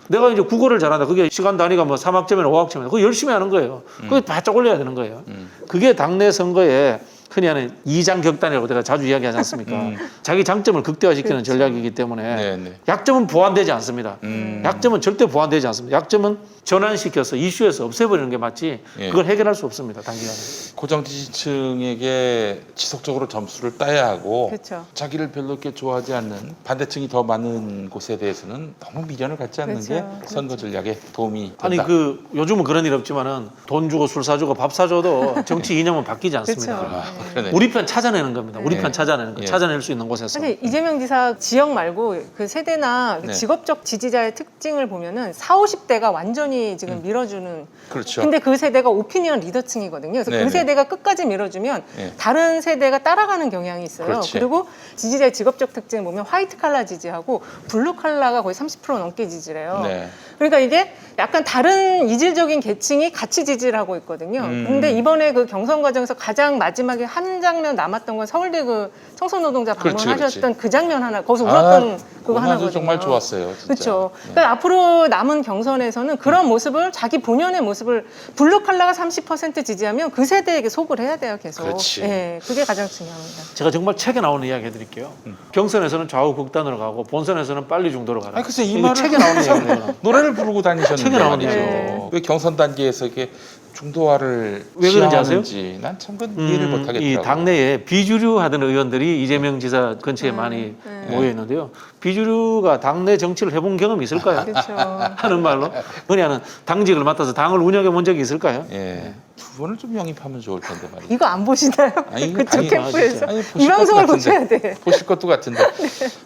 S3: 내가 이제 국어를 잘한다. 그게 시간 단위가 뭐 3학점이나 5학점이나. 그거 열심히 하는 거예요. 그거 바짝 올려야 되는 거예요. 그게 당내 선거에 흔히 하는 이장격단이라고 제가 자주 이야기하지 않습니까? 자기 장점을 극대화시키는 전략이기 때문에
S1: 네네.
S3: 약점은 보완되지 않습니다. 약점은 절대 보완되지 않습니다. 약점은 전환시켜서 이슈에서 없애버리는 게 맞지,
S1: 예.
S3: 그걸 해결할 수 없습니다. 단기간에.
S1: 고정 지지층에게 지속적으로 점수를 따야 하고,
S2: 그렇죠.
S1: 자기를 별로 이렇게 좋아하지 않는 반대층이 더 많은 곳에 대해서는 너무 미련을 갖지 않는
S2: 그렇죠.
S1: 게 선거 전략에 도움이 된다.
S3: 아니 그 요즘은 그런 일 없지만은 돈 주고 술 사주고 밥 사줘도 정치 이념은 바뀌지 않습니다.
S2: 그렇죠.
S1: 아, 그러네.
S3: 우리 편 찾아내는 겁니다. 우리
S1: 네.
S3: 편 찾아내는 거,
S1: 예.
S3: 찾아낼 수 있는 곳에서.
S2: 사실 이재명 지사 지역 말고 그 세대나
S1: 네.
S2: 직업적 지지자의 특징을 보면은 40, 50대가 완전히 지금 밀어주는.
S1: 그렇죠.
S2: 근데 그 세대가 오피니언 리더층이거든요. 그래서
S1: 네네.
S2: 그 세대가 끝까지 밀어주면
S1: 네.
S2: 다른 세대가 따라가는 경향이 있어요.
S1: 그렇지.
S2: 그리고 지지자의 직업적 특징을 보면 화이트 칼라 지지하고 블루 칼라가 거의 30% 넘게 지지래요.
S1: 네.
S2: 그러니까 이게 약간 다른 이질적인 계층이 같이 지지를 하고 있거든요. 근데 이번에 그 경선 과정에서 가장 마지막에 한 장면 남았던 건 서울대 그 청소노동자
S1: 그렇지,
S2: 방문하셨던 그 장면 하나, 거기서 울었던 그거
S1: 그건
S2: 하나거든요.
S1: 정말 좋았어요. 진짜.
S2: 그렇죠. 그러니까 앞으로 남은 경선에서는 그런 모습을, 자기 본연의 모습을, 블루 칼라가 30% 지지하면 그 세대에게 속을 해야 돼요, 계속.
S1: 그렇지.
S2: 예, 그게 가장 중요합니다.
S3: 제가 정말 책에 나오는 이야기 해드릴게요. 경선에서는 좌우 극단으로 가고 본선에서는 빨리 중도로 가라.
S1: 아니 글쎄 이
S3: 이거
S1: 말을
S3: 책에 나오는 이야기예요.
S1: 노래를 부르고 다니셨는데
S3: 책에 나오는
S1: 말이죠.
S2: 이야기예요.
S1: 왜 경선 단계에서 이게 중도화를
S3: 왜 그런지 아세요?
S1: 난 참 그건 이해를 못 하겠더라고요.
S3: 이 당내에 비주류 하던 의원들이 이재명 지사 근처에 많이 모여 있는데요. 비주류가 당내 정치를 해본 경험이 있을까요?
S2: 그렇죠.
S3: 하는 말로 흔히 하는 당직을 맡아서 당을 운영해 본 적이 있을까요?
S1: 예. 두 분을 좀 영입하면 좋을 텐데 말이에요.
S2: 이거 안 보시나요?
S1: 아니,
S2: 그쪽
S1: 아니,
S2: 캠프에서.
S1: 아니,
S2: 이
S1: 보실
S2: 방송을
S1: 것도 같은데.
S2: 보셔야 돼.
S1: 보실 것도 같은데.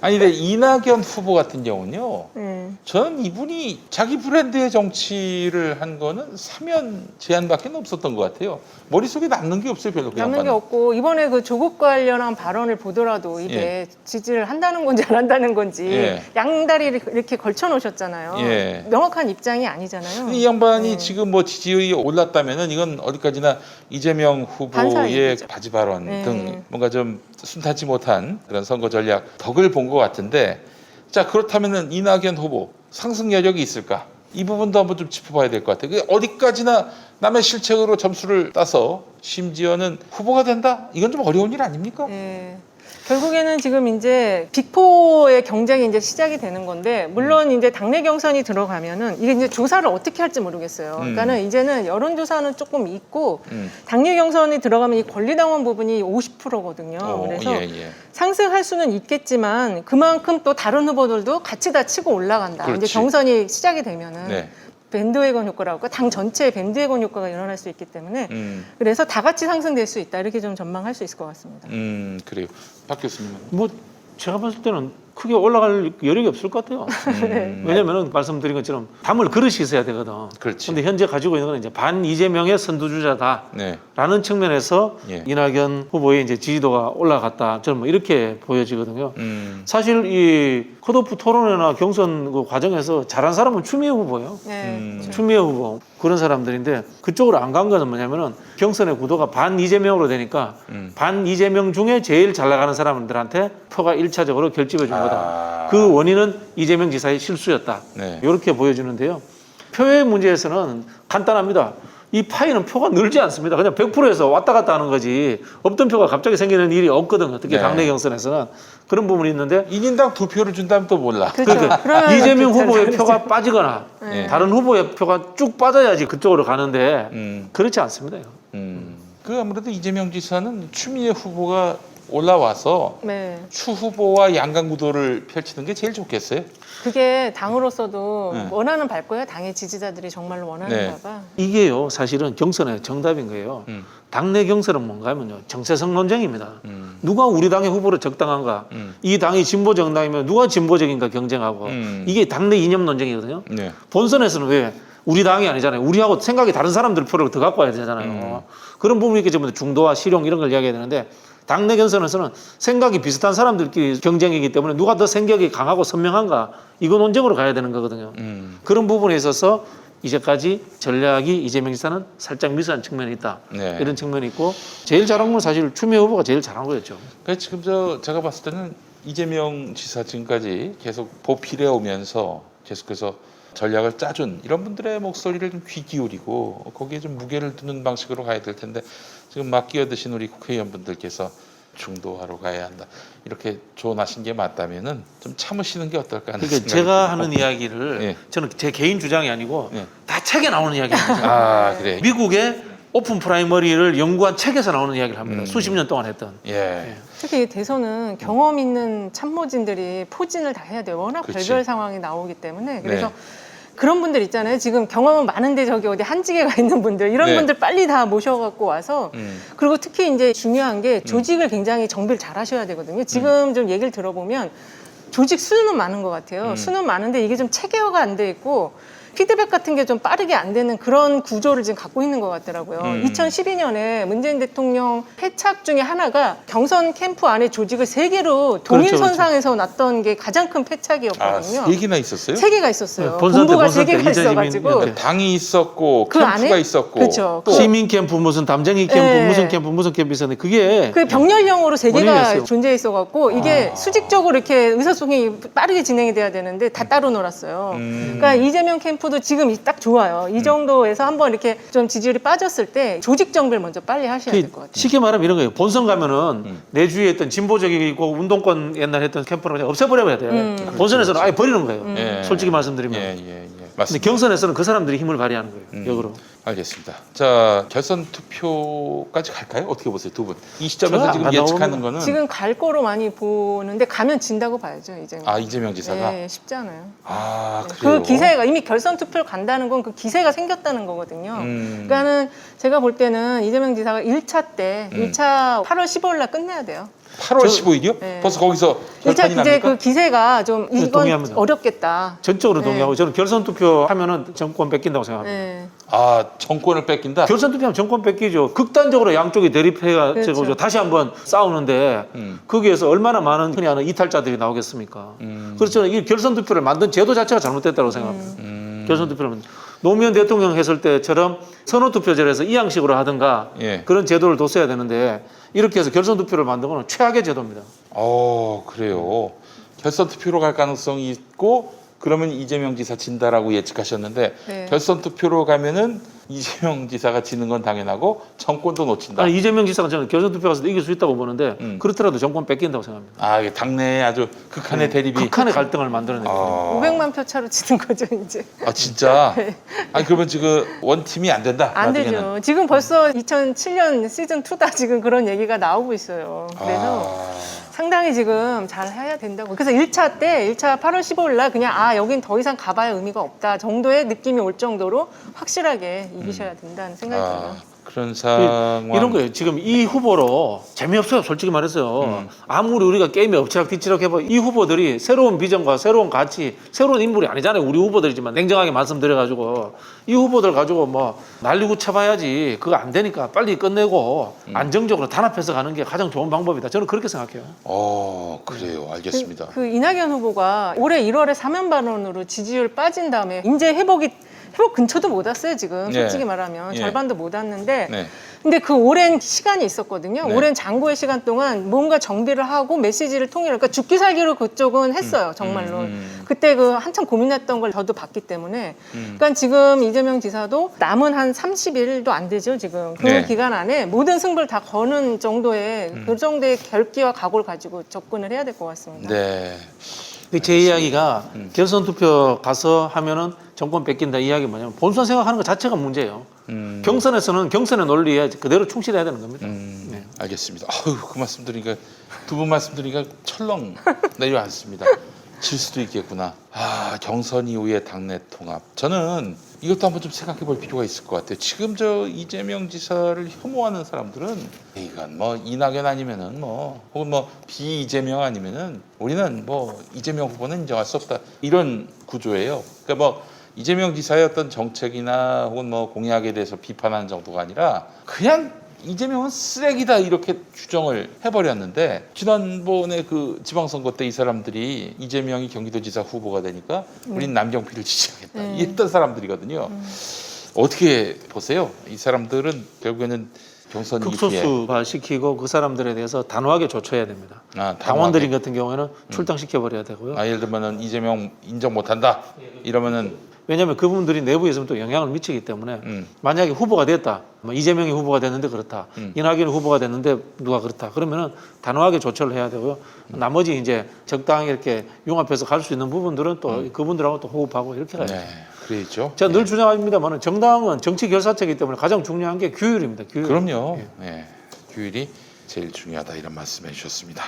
S1: 아니 근데 이낙연 후보 같은 경우는요.
S2: 네.
S1: 저는 이분이 자기 브랜드의 정치를 한 거는 사면 제안밖에 없었던 것 같아요. 머릿속에 남는 게 없어요, 별로. 그
S2: 남는 게
S1: 양반은.
S2: 없고, 이번에 그 조국 관련한 발언을 보더라도 입에
S1: 예.
S2: 지지를 한다는 건지 안 한다는 건지
S1: 예.
S2: 양다리를 이렇게 걸쳐 놓으셨잖아요.
S1: 예.
S2: 명확한 입장이 아니잖아요.
S1: 이 양반이 지금 뭐 지지율이 올랐다면은 이건 어디까지나 이재명 후보의
S2: 반사이득이죠.
S1: 바지 발언
S2: 네.
S1: 등 뭔가 좀 순탄치 못한 그런 선거 전략 덕을 본 것 같은데, 자, 그렇다면은 이낙연 후보 상승 여력이 있을까? 이 부분도 한번 좀 짚어봐야 될 것 같아요. 어디까지나 남의 실책으로 점수를 따서 심지어는 후보가 된다? 이건 좀 어려운 일 아닙니까?
S2: 네. 결국에는 지금 이제 빅4의 경쟁이 이제 시작이 되는 건데, 물론 이제 당내 경선이 들어가면은 이게 이제 조사를 어떻게 할지 모르겠어요. 그러니까는 이제는 여론조사는 조금 있고, 당내 경선이 들어가면 이 권리당원 부분이 50%거든요. 그래서
S1: 예.
S2: 상승할 수는 있겠지만 그만큼 또 다른 후보들도 같이 다 치고 올라간다.
S1: 그렇지.
S2: 이제 경선이 시작이 되면은.
S1: 네.
S2: 밴드웨건 효과라고 당 전체에 밴드웨건 효과가 일어날 수 있기 때문에 그래서 다 같이 상승될 수 있다 이렇게 좀 전망할 수 있을 것 같습니다.
S1: 그래요. 박 교수님은?
S3: 뭐 제가 봤을 때는 크게 올라갈 여력이 없을 것 같아요. 왜냐면은 말씀드린 것처럼 담을 그릇이 있어야 되거든.
S1: 그렇지.
S3: 근데 현재 가지고 있는 건 이제 반 이재명의 선두주자다라는
S1: 네.
S3: 측면에서
S1: 예.
S3: 이낙연 후보의 이제 지지도가 올라갔다. 저는 뭐 이렇게 보여지거든요. 사실 이 컷오프 토론회나 경선 그 과정에서 잘한 사람은 추미애 후보예요.
S2: 네.
S3: 추미애 후보 그런 사람들인데 그쪽으로 안 간 것은 뭐냐면은 경선의 구도가 반 이재명으로 되니까 반 이재명 중에 제일 잘 나가는 사람들한테 표가 1차적으로 결집해 준 거다. 그 원인은 이재명 지사의 실수였다.
S1: 네.
S3: 이렇게 보여주는데요. 표의 문제에서는 간단합니다. 이 파이는 표가 늘지 않습니다. 그냥 100%에서 왔다 갔다 하는 거지 없던 표가 갑자기 생기는 일이 없거든요. 특히
S1: 네.
S3: 당내 경선에서는 그런 부분이 있는데
S1: 1인당 2표를 준다면 또 몰라.
S2: 그렇죠. 그러면
S3: 이재명
S2: 잘
S3: 후보의
S2: 잘했어요.
S3: 표가 빠지거나
S1: 네.
S3: 다른 후보의 표가 쭉 빠져야지 그쪽으로 가는데 그렇지 않습니다.
S1: 그 아무래도 이재명 지사는 추미애 후보가 올라와서
S2: 네.
S1: 추 후보와 양강 구도를 펼치는 게 제일 좋겠어요.
S2: 그게 당으로서도
S1: 네.
S2: 원하는 발거예요. 당의 지지자들이 정말로 원하는가 봐.
S3: 이게요 사실은 경선의 정답인 거예요. 당내 경선은 뭔가 하면요 정체성 논쟁입니다. 누가 우리 당의 후보로 적당한가 이 당이 진보 정당이면 누가 진보적인가 경쟁하고 이게 당내 이념 논쟁이거든요.
S1: 네.
S3: 본선에서는 왜 우리 당이 아니잖아요. 우리하고 생각이 다른 사람들 표를 더 갖고 와야 되잖아요. 그런 부분이 있기 때문에 중도와 실용 이런 걸 이야기해야 되는데 당내 경선에서는 생각이 비슷한 사람들끼리 경쟁이기 때문에 누가 더 생각이 강하고 선명한가 이거 논쟁으로 가야 되는 거거든요. 그런 부분에 있어서 이제까지 전략이 이재명 지사는 살짝 미스한 측면이 있다.
S1: 네.
S3: 이런 측면이 있고 제일 잘한 건 사실 추미애 후보가 제일 잘한 거였죠.
S1: 그러니까 지금 제가 봤을 때는 이재명 지사 지금까지 계속 보필해 오면서 계속해서 전략을 짜준 이런 분들의 목소리를 좀 귀 기울이고 거기에 좀 무게를 두는 방식으로 가야 될 텐데 지금 막 끼어드신 우리 국회의원분들께서 중도화로 가야 한다 이렇게 조언하신 게 맞다면은 좀 참으시는 게 어떨까 하는
S3: 그러니까
S1: 생각이
S3: 제가
S1: 듭니다.
S3: 하는 이야기를
S1: 예.
S3: 저는 제 개인 주장이 아니고
S1: 예.
S3: 다 책에 나오는 이야기입니다.
S1: 아 그래.
S3: 미국의 오픈 프라이머리를 연구한 책에서 나오는 이야기를 합니다. 수십 년 동안 했던.
S1: 예.
S2: 특히 이 대선은 경험 있는 참모진들이 포진을 다 해야 돼요. 워낙
S1: 그치.
S2: 별별 상황이 나오기 때문에 그래서
S1: 네.
S2: 그런 분들 있잖아요. 지금 경험은 많은데 저기 어디 한직에 가 있는 분들 이런
S1: 네.
S2: 분들 빨리 다 모셔갖고 와서 그리고 특히 이제 중요한 게 조직을 굉장히 정비를 잘 하셔야 되거든요. 지금 좀 얘기를 들어보면 조직 수는 많은 것 같아요. 수는 많은데 이게 좀 체계화가 안 돼 있고 피드백 같은 게 좀 빠르게 안 되는 그런 구조를 지금 갖고 있는 것 같더라고요. 2012년에 문재인 대통령 패착 중에 하나가 경선 캠프 안에 조직을 3개로 동일선상에서 났던 게 가장 큰 패착이었거든요.
S1: 3개나 있었어요?
S2: 3개가 있었어요.
S3: 본선 때,
S2: 본부가
S3: 본선 때
S2: 3개가
S3: 이재명
S2: 있어가지고
S3: 이렇게.
S1: 당이 있었고
S2: 그
S1: 캠프가
S2: 안에?
S1: 있었고
S2: 그렇죠.
S1: 또
S3: 시민 캠프 무슨 담쟁이 캠프
S2: 네.
S3: 무슨 캠프 있었는데 그게
S2: 그 병렬형으로 3개가
S3: 원인이었어요.
S2: 존재해 있어갖고 이게 수직적으로 이렇게 의사소통이 빠르게 진행이 돼야 되는데 다 따로 놀았어요. 그러니까 이재명 캠프도 지금 딱 좋아요. 이 정도에서 한번 이렇게 좀 지지율이 빠졌을 때 조직 정비를 먼저 빨리 하셔야 될 것 같아요.
S3: 쉽게 말하면 이런 거예요. 본선 가면은 내 주위에 있던 진보적이고 운동권 옛날 했던 캠프를 그냥 없애버려야 돼요. 본선에서는 아예 버리는 거예요.
S1: 예.
S3: 솔직히 말씀드리면.
S1: 예.
S3: 근데
S1: 맞습니다.
S3: 경선에서는 그 사람들이 힘을 발휘하는 거예요. 역으로.
S1: 알겠습니다. 자 결선 투표까지 갈까요? 어떻게 보세요, 두 분? 이 시점에서
S3: 저는
S1: 지금
S3: 안
S1: 예측하는
S3: 나오는
S1: 거는
S2: 지금 갈 거로 많이 보는데 가면 진다고 봐야죠.
S1: 이재명 지사가
S2: 네, 쉽지 않아요.
S1: 그래요.
S2: 그 기세가 이미 결선 투표를 간다는 건 그 기세가 생겼다는 거거든요. 그러니까는 제가 볼 때는 이재명 지사가 1차 때 1차 8월 15일 날 끝내야 돼요.
S1: 8월 15일이요?
S2: 네.
S1: 벌써 거기서
S2: 1차
S1: 결판이
S2: 이제
S1: 납니까?
S2: 그 기세가 좀 이건
S3: 동의합니다.
S2: 어렵겠다.
S3: 전적으로
S2: 네.
S3: 동의하고 저는 결선 투표하면은 정권 뺏긴다고 생각합니다.
S2: 네.
S1: 정권을 뺏긴다.
S3: 결선 투표하면 정권 뺏기죠. 극단적으로 양쪽이 대립해가지고
S2: 그렇죠.
S3: 다시 한번 싸우는데 거기에서 얼마나 많은 흔히 하는 이탈자들이 나오겠습니까? 그래서 저는 이 결선 투표를 만든 제도 자체가 잘못됐다고 생각합니다. 결선 투표를 노무현 대통령 했을 때처럼 선호 투표제에서 이 양식으로 하든가
S1: 예.
S3: 그런 제도를 뒀어야 되는데 이렇게 해서 결선 투표를 만든 건 최악의 제도입니다.
S1: 그래요. 결선 투표로 갈 가능성이 있고 그러면 이재명 지사 진다라고 예측하셨는데
S2: 네.
S1: 결선 투표로 가면은 이재명 지사가 지는 건 당연하고 정권도 놓친다.
S3: 아니, 이재명 지사가 저는 결선 투표 가서 이길 수 있다고 보는데
S1: 그렇더라도
S3: 정권 뺏긴다고 생각합니다.
S1: 아, 이게 당내에 아주 극한의 대립이.
S3: 극한의 갈등을 만들어내고.
S2: 500만 표 차로 지는 거죠 이제.
S1: 아 진짜. 아니 그러면 지금 원팀이 안 된다.
S2: 안
S1: 나중에는.
S2: 되죠. 지금 벌써 2007년 시즌 2다 지금 그런 얘기가 나오고 있어요. 그래서 상당히 지금 잘 해야 된다고. 그래서 1차 8월 15일 날 그냥 여긴 더 이상 가봐야 의미가 없다 정도의 느낌이 올 정도로 확실하게 이기셔야 된다는 생각이 들어요.
S1: 그런 상황.
S3: 이런 거예요. 지금 이 후보로 재미없어요. 솔직히 말해서요. 아무리 우리가 게임에 엎치락뒤치락 해봐 이 후보들이 새로운 비전과 새로운 가치, 새로운 인물이 아니잖아요. 우리 후보들이지만 냉정하게 말씀드려가지고 이 후보들 가지고 뭐 날리고 쳐봐야지 그거 안 되니까 빨리 끝내고 안정적으로 단합해서 가는 게 가장 좋은 방법이다. 저는 그렇게 생각해요.
S1: 그래요. 알겠습니다.
S2: 그 이낙연 후보가 올해 1월에 사면 발언으로 지지율 빠진 다음에 이제 회복 근처도 못 왔어요 지금
S1: 네.
S2: 솔직히 말하면
S1: 예.
S2: 절반도 못 왔는데
S1: 네.
S2: 근데 그 오랜 시간이 있었거든요.
S1: 네.
S2: 오랜 장고의 시간 동안 뭔가 정비를 하고 메시지를 통일을 그러니까 죽기 살기로 그쪽은 했어요 정말로. 그때 그 한참 고민했던 걸 저도 봤기 때문에 그러니까 지금 이재명 지사도 남은 한 30일도 안 되죠 지금 그
S1: 네.
S2: 기간 안에 모든 승부를 다 거는 정도의 그 정도의 결기와 각오를 가지고 접근을 해야 될 것 같습니다.
S1: 네.
S3: 제 이야기가 결선 투표 가서 하면은 정권 뺏긴다 이야기 뭐냐면 본선 생각하는 것 자체가 문제예요. 경선에서는 경선의 논리에 그대로 충실해야 되는 겁니다. 네.
S1: 알겠습니다. 그 말씀 드리니까 두 분 말씀 드리니까 철렁 내려앉습니다. 질 수도 있겠구나. 경선 이후의 당내 통합. 저는 이것도 한번 좀 생각해 볼 필요가 있을 것 같아요. 지금 저 이재명 지사를 혐오하는 사람들은 이건 뭐 이낙연 아니면은 뭐 혹은 뭐 비이재명 아니면은 우리는 뭐 이재명 후보는 인정할 수 없다. 이런 구조예요. 그러니까 뭐 이재명 지사의 어떤 정책이나 혹은 뭐 공약에 대해서 비판하는 정도가 아니라 그냥 이재명은 쓰레기다 이렇게 규정을 해버렸는데 지난번에 그 지방선거 때 이 사람들이 이재명이 경기도지사 후보가 되니까 우린 남경필을 지지하겠다 이랬던 사람들이거든요. 어떻게 보세요? 이 사람들은 결국에는 경선 이후에
S3: 극소수화 시키고 그 사람들에 대해서 단호하게 조처해야 됩니다. 당원들인 같은 경우에는 출당시켜버려야 되고요.
S1: 예를 들면은 이재명 인정 못한다 이러면은
S3: 왜냐하면 그분들이 내부에 있으면 또 영향을 미치기 때문에 만약에 후보가 됐다. 뭐 이재명이 후보가 됐는데 그렇다. 이낙연이 후보가 됐는데 누가 그렇다. 그러면은 단호하게 조처를 해야 되고요. 나머지 이제 적당히 이렇게 융합해서 갈 수 있는 부분들은 또 그분들하고 또 호흡하고 이렇게 가야죠.
S1: 네, 그래야죠.
S3: 제가 늘 주장합니다만 정당은 정치 결사체이기 때문에 가장 중요한 게 규율입니다. 규율.
S1: 그럼요. 네, 규율이 제일 중요하다 이런 말씀해 주셨습니다.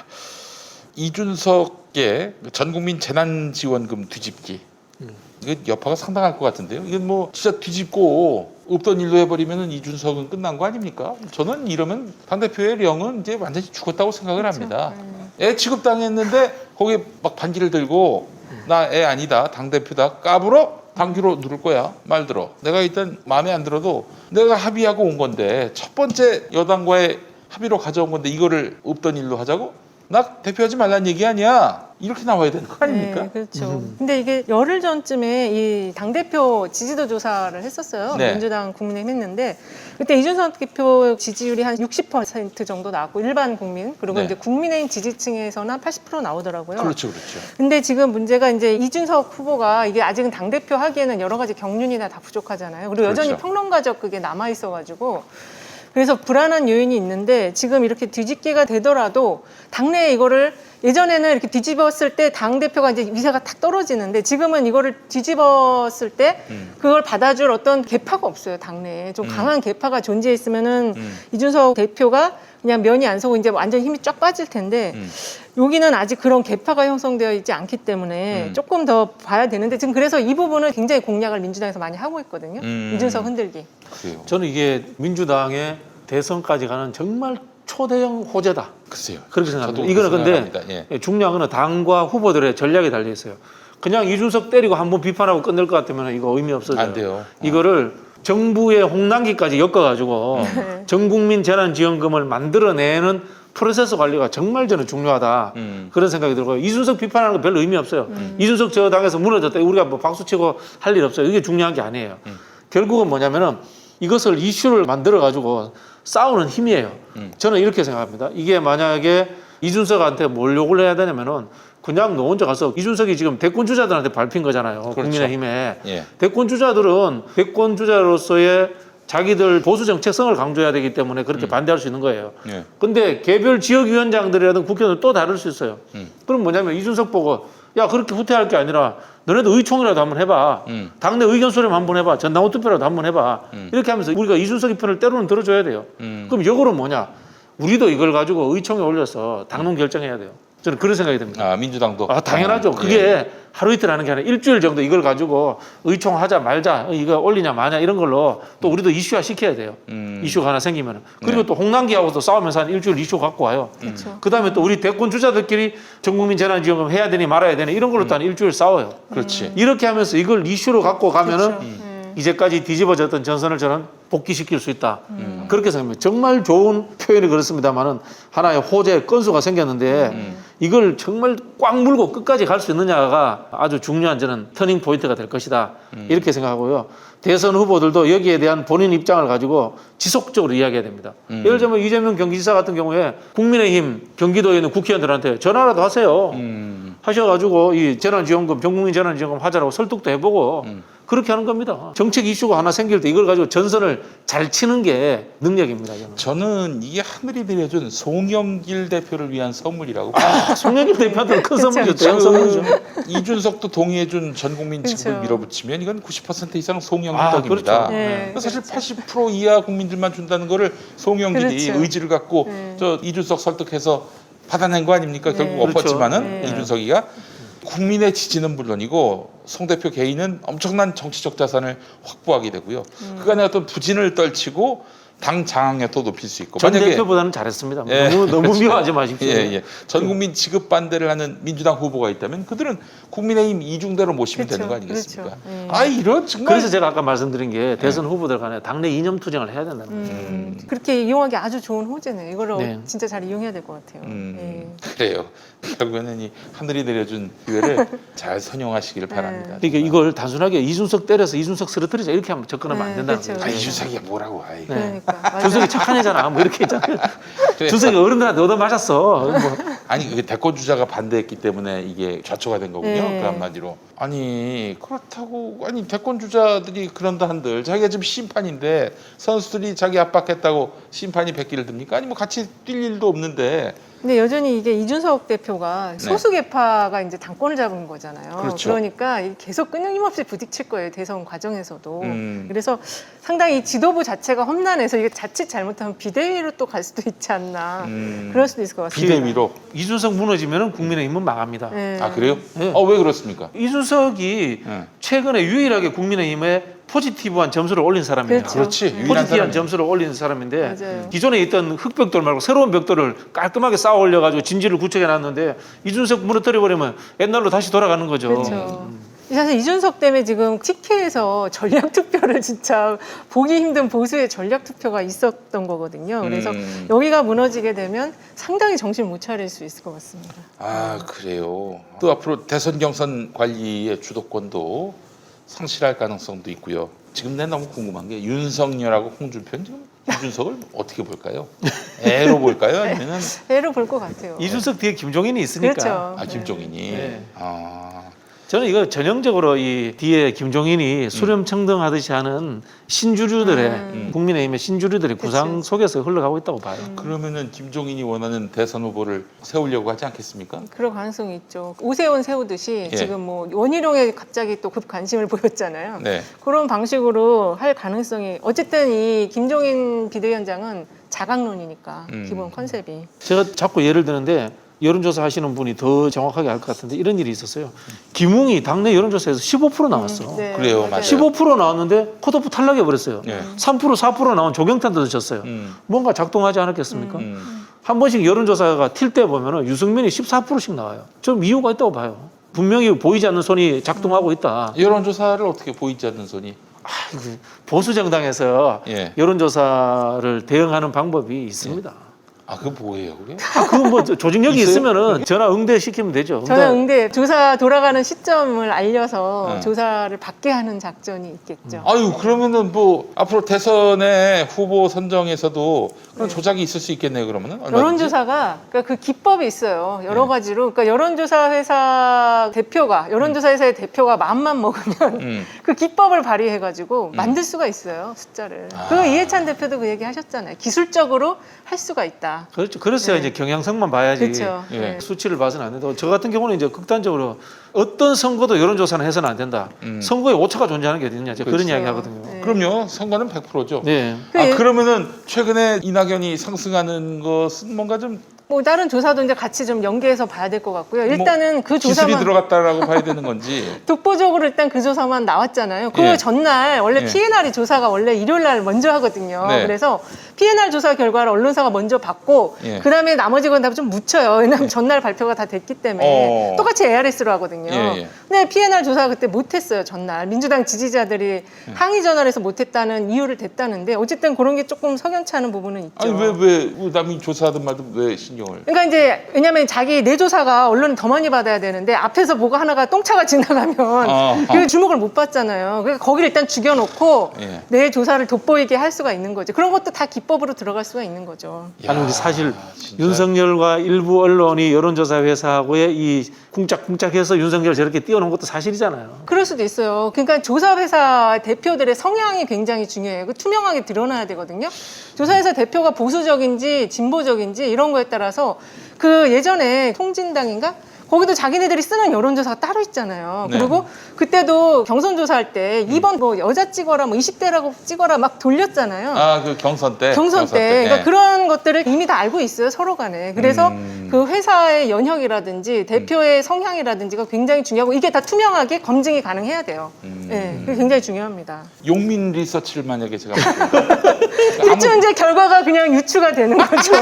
S1: 이준석의 전국민 재난지원금 뒤집기 이거 여파가 상당할 것 같은데요. 이건 뭐 진짜 뒤집고 없던 일로 해버리면 이준석은 끝난 거 아닙니까? 저는 이러면 당대표의 령은 이제 완전히 죽었다고 생각을 합니다. 애 취급당했는데 거기에 막 반기를 들고 나 애 아니다 당대표다 까불어 당기로 누를 거야 말 들어. 내가 일단 마음에 안 들어도 내가 합의하고 온 건데 첫 번째 여당과의 합의로 가져온 건데 이거를 없던 일로 하자고? 나 대표하지 말란 얘기 아니야. 이렇게 나와야 되는 거 아닙니까?
S2: 네, 그렇죠. 근데 이게 열흘 전쯤에 이 당대표 지지도 조사를 했었어요.
S1: 네.
S2: 민주당 국민의힘 했는데 그때 이준석 대표 지지율이 한 60% 정도 나왔고 일반 국민 그리고
S1: 네.
S2: 이제 국민의힘 지지층에서는 한 80% 나오더라고요.
S1: 그렇죠, 그렇죠.
S2: 근데 지금 문제가 이제 이준석 후보가 이게 아직은 당대표 하기에는 여러 가지 경륜이나 다 부족하잖아요. 그리고 여전히
S1: 그렇죠.
S2: 평론가적 그게 남아 있어가지고 그래서 불안한 요인이 있는데 지금 이렇게 뒤집기가 되더라도 당내에 이거를 예전에는 이렇게 뒤집었을 때 당대표가 이제 위세가 탁 떨어지는데 지금은 이거를 뒤집었을 때 그걸 받아줄 어떤 계파가 없어요. 당내에 좀 강한 계파가 존재했으면은 이준석 대표가 그냥 면이 안 서고 이제 완전 힘이 쫙 빠질 텐데 여기는 아직 그런 계파가 형성되어 있지 않기 때문에 조금 더 봐야 되는데 지금 그래서 이 부분은 굉장히 공략을 민주당에서 많이 하고 있거든요. 이준석 흔들기.
S1: 그래요.
S3: 저는 이게 민주당의 대선까지 가는 정말 초대형 호재다.
S1: 글쎄요.
S3: 그렇게 생각합니다.
S1: 저도
S3: 이거는
S1: 그렇게
S3: 근데
S1: 생각합니다.
S3: 중요한 거는 당과 후보들의 전략에 달려 있어요. 그냥 이준석 때리고 한번 비판하고 끝낼 것 같으면 이거 의미 없어져요.
S1: 안 돼요.
S3: 이거를 정부의 홍난기까지 엮어가지고 전 국민 재난지원금을 만들어내는 프로세스 관리가 정말 저는 중요하다. 그런 생각이 들고요. 이준석 비판하는 거 별로 의미 없어요. 이준석 저 당에서 무너졌다. 우리가 뭐 박수치고 할 일 없어요. 이게 중요한 게 아니에요. 결국은 뭐냐면은 이것을 이슈를 만들어가지고 싸우는 힘이에요. 저는 이렇게 생각합니다. 이게 만약에 이준석한테 뭘 요구를 해야 되냐면은 그냥 너 혼자 가서 이준석이 지금 대권 주자들한테 밟힌 거잖아요.
S1: 그렇죠.
S3: 국민의힘에.
S1: 예.
S3: 대권 주자들은 대권 주자로서의 자기들 보수 정책성을 강조해야 되기 때문에 그렇게 반대할 수 있는 거예요.
S1: 예.
S3: 근데 개별 지역위원장들이라든 국회의원들 또 다를 수 있어요. 그럼 뭐냐면 이준석 보고 야 그렇게 후퇴할 게 아니라 너네도 의총이라도 한번 해봐. 당내 의견 수렴 한번 해봐. 전당원 투표라도 한번 해봐. 이렇게 하면서 우리가 이준석의 편을 때로는 들어줘야 돼요. 그럼 역으로 뭐냐? 우리도 이걸 가지고 의총에 올려서 당론 결정해야 돼요. 저는 그런 생각이 듭니다.
S1: 아, 민주당도.
S3: 당연하죠. 그게
S1: 예.
S3: 하루 이틀 하는 게 아니라 일주일 정도 이걸 가지고 의총하자 말자 이거 올리냐 마냐 이런 걸로 또 우리도 이슈화 시켜야 돼요. 이슈가 하나 생기면은. 그리고
S1: 네.
S3: 또 홍남기하고도 싸우면서 한 일주일 이슈 갖고 와요.
S2: 그렇죠.
S3: 그다음에 또 우리 대권 주자들끼리 전국민 재난지원금 해야 되니 말아야 되니 이런 걸로 또 한 일주일 싸워요.
S1: 그렇지.
S3: 이렇게 하면서 이걸 이슈로 갖고 가면은
S2: 그렇죠.
S3: 이제까지 뒤집어졌던 전선을 저는 복귀시킬 수 있다. 그렇게 생각합니다. 정말 좋은 표현이 그렇습니다만은 하나의 호재 건수가 생겼는데 이걸 정말 꽉 물고 끝까지 갈 수 있느냐가 아주 중요한 저는 터닝 포인트가 될 것이다. 이렇게 생각하고요. 대선 후보들도 여기에 대한 본인 입장을 가지고 지속적으로 이야기해야 됩니다. 예를 들면 이재명 경기지사 같은 경우에 국민의힘 경기도에 있는 국회의원들한테 전화라도 하세요. 하셔가지고 이 재난지원금, 전국민 재난지원금 하자라고 설득도 해보고 그렇게 하는 겁니다. 정책 이슈가 하나 생길 때 이걸 가지고 전선을 잘 치는 게 능력입니다. 저는.
S1: 저는 이게 하늘이 내려준 송영길 대표를 위한 선물이라고.
S3: 송영길 대표한테는 큰 선물이죠.
S1: 그
S3: 대형 선물이죠.
S1: 이준석도 동의해준 전국민 지급을
S2: 그렇죠.
S1: 밀어붙이면 이건 90% 이상 송영길
S3: 아,
S1: 덕입니다.
S3: 그렇죠.
S2: 네,
S1: 사실 80% 이하 국민들만 준다는 거를 송영길이
S2: 그렇죠.
S1: 의지를 갖고
S2: 네.
S1: 저 이준석 설득해서 받아낸 거 아닙니까?
S2: 네.
S1: 결국 엎었지만은
S2: 네.
S1: 이준석이가 국민의 지지는 물론이고 송 대표 개인은 엄청난 정치적 자산을 확보하게 되고요. 그간의 어떤 부진을 떨치고 당 장악력도 높일 수 있고.
S3: 전 대표보다는 잘했습니다.
S1: 예,
S3: 너무
S1: 그렇죠.
S3: 미워하지 마십시오.
S1: 예. 전 국민 지급 반대를 하는 민주당 후보가 있다면 그들은 국민의힘 이중대로 모시면
S2: 그렇죠.
S1: 되는 거 아니겠습니까?
S2: 그렇죠. 예.
S1: 아 이런 정말.
S3: 그래서 제가 아까 말씀드린 게 대선 후보들 간에 당내 이념 투쟁을 해야 된다는 거예요.
S2: 그렇게 이용하기 아주 좋은 호재네. 이거를
S3: 네.
S2: 진짜 잘 이용해야 될 것 같아요. 예.
S1: 그래요. 결국에는 이 하늘이 내려준 기회를 잘 선용하시기를 바랍니다.
S3: 그러니까 이걸 단순하게 이준석 때려서 이준석 쓰러뜨리자 이렇게 하면 접근하면 안
S2: 네,
S3: 된다는
S2: 그렇죠.
S3: 거예요.
S1: 아 이준석이 뭐라고? 아이.
S2: 그러니까 맞아요.
S3: 준석이 착한 애잖아. 뭐 이렇게 했잖아요.
S1: 그래.
S3: 준석이 어른들한테 얻어맞았어. 뭐.
S1: 아니 이게 대권 주자가 반대했기 때문에 이게 좌초가 된 거군요.
S2: 네.
S1: 그 한마디로. 아니 그렇다고 아니 대권 주자들이 그런다 한들 자기가 지금 심판인데 선수들이 자기 압박했다고 심판이 백기를 듭니까? 아니 뭐 같이 뛸 일도 없는데.
S2: 근데 여전히 이게 이준석 대표가 소수 계파가 이제 당권을 잡은 거잖아요.
S1: 그렇죠.
S2: 그러니까 계속 끊임없이 부딪힐 거예요. 대선 과정에서도.
S1: 음.
S2: 그래서 상당히 이 지도부 자체가 험난해서 이게 자칫 잘못하면 비대위로 또 갈 수도 있지 않나. 그럴 수도 있을 것 같습니다.
S1: 비대위로.
S3: 이준석 무너지면 국민의힘은 망합니다.
S2: 네.
S1: 아 그래요?
S3: 네.
S1: 왜 그렇습니까?
S3: 이준석이
S1: 네.
S3: 최근에 유일하게 국민의힘에 포지티브한 점수를 올린 사람이에요.
S2: 그렇죠.
S1: 그렇지. 유일한
S3: 포지티브한
S1: 사람이에요.
S3: 점수를 올린 사람인데
S2: 맞아요.
S3: 기존에 있던 흑벽돌 말고 새로운 벽돌을 깔끔하게 쌓아 올려가지고 진지를 구축해 놨는데 이준석 무너뜨려 버리면 옛날로 다시 돌아가는 거죠.
S2: 그렇죠. 사실 이준석 때문에 지금 TK에서 전략 투표를 진짜 보기 힘든 보수의 전략 투표가 있었던 거거든요. 그래서 여기가 무너지게 되면 상당히 정신 못 차릴 수 있을 것 같습니다.
S1: 아 그래요. 또 앞으로 대선 경선 관리의 주도권도 상실할 가능성도 있고요. 지금 내가 너무 궁금한 게 윤석열하고 홍준표는 지금 이준석을 어떻게 볼까요? 애로 볼까요? 아니면은
S2: 애로 볼 것 같아요.
S3: 이준석 뒤에 김종인이 있으니까.
S2: 그렇죠.
S1: 아 김종인이
S3: 네.
S1: 아
S3: 저는 이거 전형적으로 이 뒤에 김종인이 수렴청등하듯이 하는 신주류들의 국민의힘의 신주류들의 구상 속에서 흘러가고 있다고 봐요.
S1: 그러면은 김종인이 원하는 대선 후보를 세우려고 하지 않겠습니까?
S2: 그럴 가능성이 있죠. 오세훈 세우듯이
S1: 예.
S2: 지금 뭐 원희룡에 갑자기 또 급 관심을 보였잖아요.
S1: 네.
S2: 그런 방식으로 할 가능성이 어쨌든 이 김종인 비대위원장은 자강론이니까 기본 컨셉이.
S3: 제가 자꾸 예를 드는데 여론조사 하시는 분이 더 정확하게 알 것 같은데 이런 일이 있었어요. 김웅이 당내 여론조사에서 15% 나왔어.
S2: 네,
S1: 그래요, 맞아요.
S3: 15% 나왔는데 컷오프 탈락해 버렸어요.
S1: 네.
S3: 3% 4% 나온 조경탄도 졌어요. 뭔가 작동하지 않았겠습니까? 한 번씩 여론조사가 튈 때 보면은 유승민이 14%씩 나와요. 좀 이유가 있다고 봐요. 분명히 보이지 않는 손이 작동하고 있다.
S1: 여론조사를 어떻게 보이지 않는 손이?
S3: 보수 정당에서
S1: 예.
S3: 여론조사를 대응하는 방법이 있습니다.
S1: 아, 그거 뭐예요, 그게?
S3: 그건 뭐 조직력이
S1: 있어요?
S3: 있으면은 전화 응대시키면 되죠.
S2: 전화 응대 조사 돌아가는 시점을 알려서
S1: 네.
S2: 조사를 받게 하는 작전이 있겠죠.
S1: 아유, 그러면은 뭐 앞으로 대선의 후보 선정에서도 그런
S2: 네.
S1: 조작이 있을 수 있겠네요, 그러면은. 얼마든지?
S2: 여론조사가 그러니까 그 기법이 있어요. 여러 가지로. 그러니까 여론조사 회사 대표가 여론조사 회사의 대표가 마음만 먹으면 그 기법을 발휘해가지고 만들 수가 있어요, 숫자를. 그 이해찬 대표도 그 얘기 하셨잖아요. 기술적으로 할 수가 있다.
S3: 그렇죠. 그래서
S2: 네.
S3: 이제 경향성만 봐야지
S2: 그렇죠.
S1: 예.
S2: 네.
S3: 수치를 봐서는 안 된다. 저 같은 경우는 이제 극단적으로 어떤 선거도 여론조사는 해서는 안 된다. 선거에 오차가 존재하는 게 어딨냐. 제가 그런
S1: 그렇죠.
S3: 이야기 하거든요.
S2: 네.
S1: 그럼요, 선거는 100%죠.
S3: 네.
S2: 그
S1: 그러면은 최근에 이낙연이 상승하는 것은 뭔가 좀
S2: 뭐 다른 조사도 이제 같이 좀 연계해서 봐야 될 것 같고요. 일단은 그
S1: 기술이
S2: 조사만
S1: 들어갔다라고 봐야 되는 건지.
S2: 독보적으로 일단 그 조사만 나왔잖아요. 그
S1: 예.
S2: 전날 원래
S1: 예.
S2: PNR이 조사가 원래 일요일 날 먼저 하거든요.
S1: 네.
S2: 그래서 PNR 조사 결과를 언론사가 먼저 받고
S1: 예.
S2: 그다음에 나머지 건 다 좀 묻혀요. 왜냐하면 전날 발표가 다 됐기 때문에 똑같이 ARS로 하거든요.
S1: 예, 예.
S2: 근데 PNR 조사 그때 못했어요. 전날 민주당 지지자들이
S1: 예.
S2: 항의 전화를 해서 못했다는 이유를 댔다는데 어쨌든 그런 게 조금 석연치 않은 부분은 있죠.
S1: 아니 왜 남이 조사하든 말든 왜 신경을?
S2: 그러니까 이제 왜냐면 자기 내 조사가 언론이 더 많이 받아야 되는데 앞에서 뭐가 하나가 똥차가 지나가면 그 주목을 못 받잖아요. 그러니까 거기를 일단 죽여놓고
S1: 예.
S2: 내 조사를 돋보이게 할 수가 있는 거죠. 그런 것도 다 기법으로 들어갈 수가 있는 거죠.
S3: 아니 근데 사실
S1: 진짜.
S3: 윤석열과 일부 언론이 여론조사 회사하고의 이 쿵짝쿵짝해서 윤석열 저렇게 띄워놓은 것도 사실이잖아요.
S2: 그럴 수도 있어요. 그러니까 조사회사 대표들의 성향이 굉장히 중요해요. 그 투명하게 드러나야 되거든요. 조사회사 대표가 보수적인지 진보적인지 이런 거에 따라서 그 예전에 통진당인가? 거기도 자기네들이 쓰는 여론조사가 따로 있잖아요.
S1: 네.
S2: 그리고 그때도 경선 조사할 때 2번 뭐 여자 찍어라, 뭐 20대라고 찍어라 막 돌렸잖아요.
S1: 아, 그 경선 때.
S2: 경선 때. 그러니까
S1: 예.
S2: 그런 것들을 이미 다 알고 있어요, 서로 간에. 그래서 그 회사의 연혁이라든지 대표의 성향이라든지가 굉장히 중요하고 이게 다 투명하게 검증이 가능해야 돼요. 네, 그게 굉장히 중요합니다.
S1: 용민 리서치를 만약에 제가
S2: 대충 이제 결과가 그냥 유추가 되는 거죠.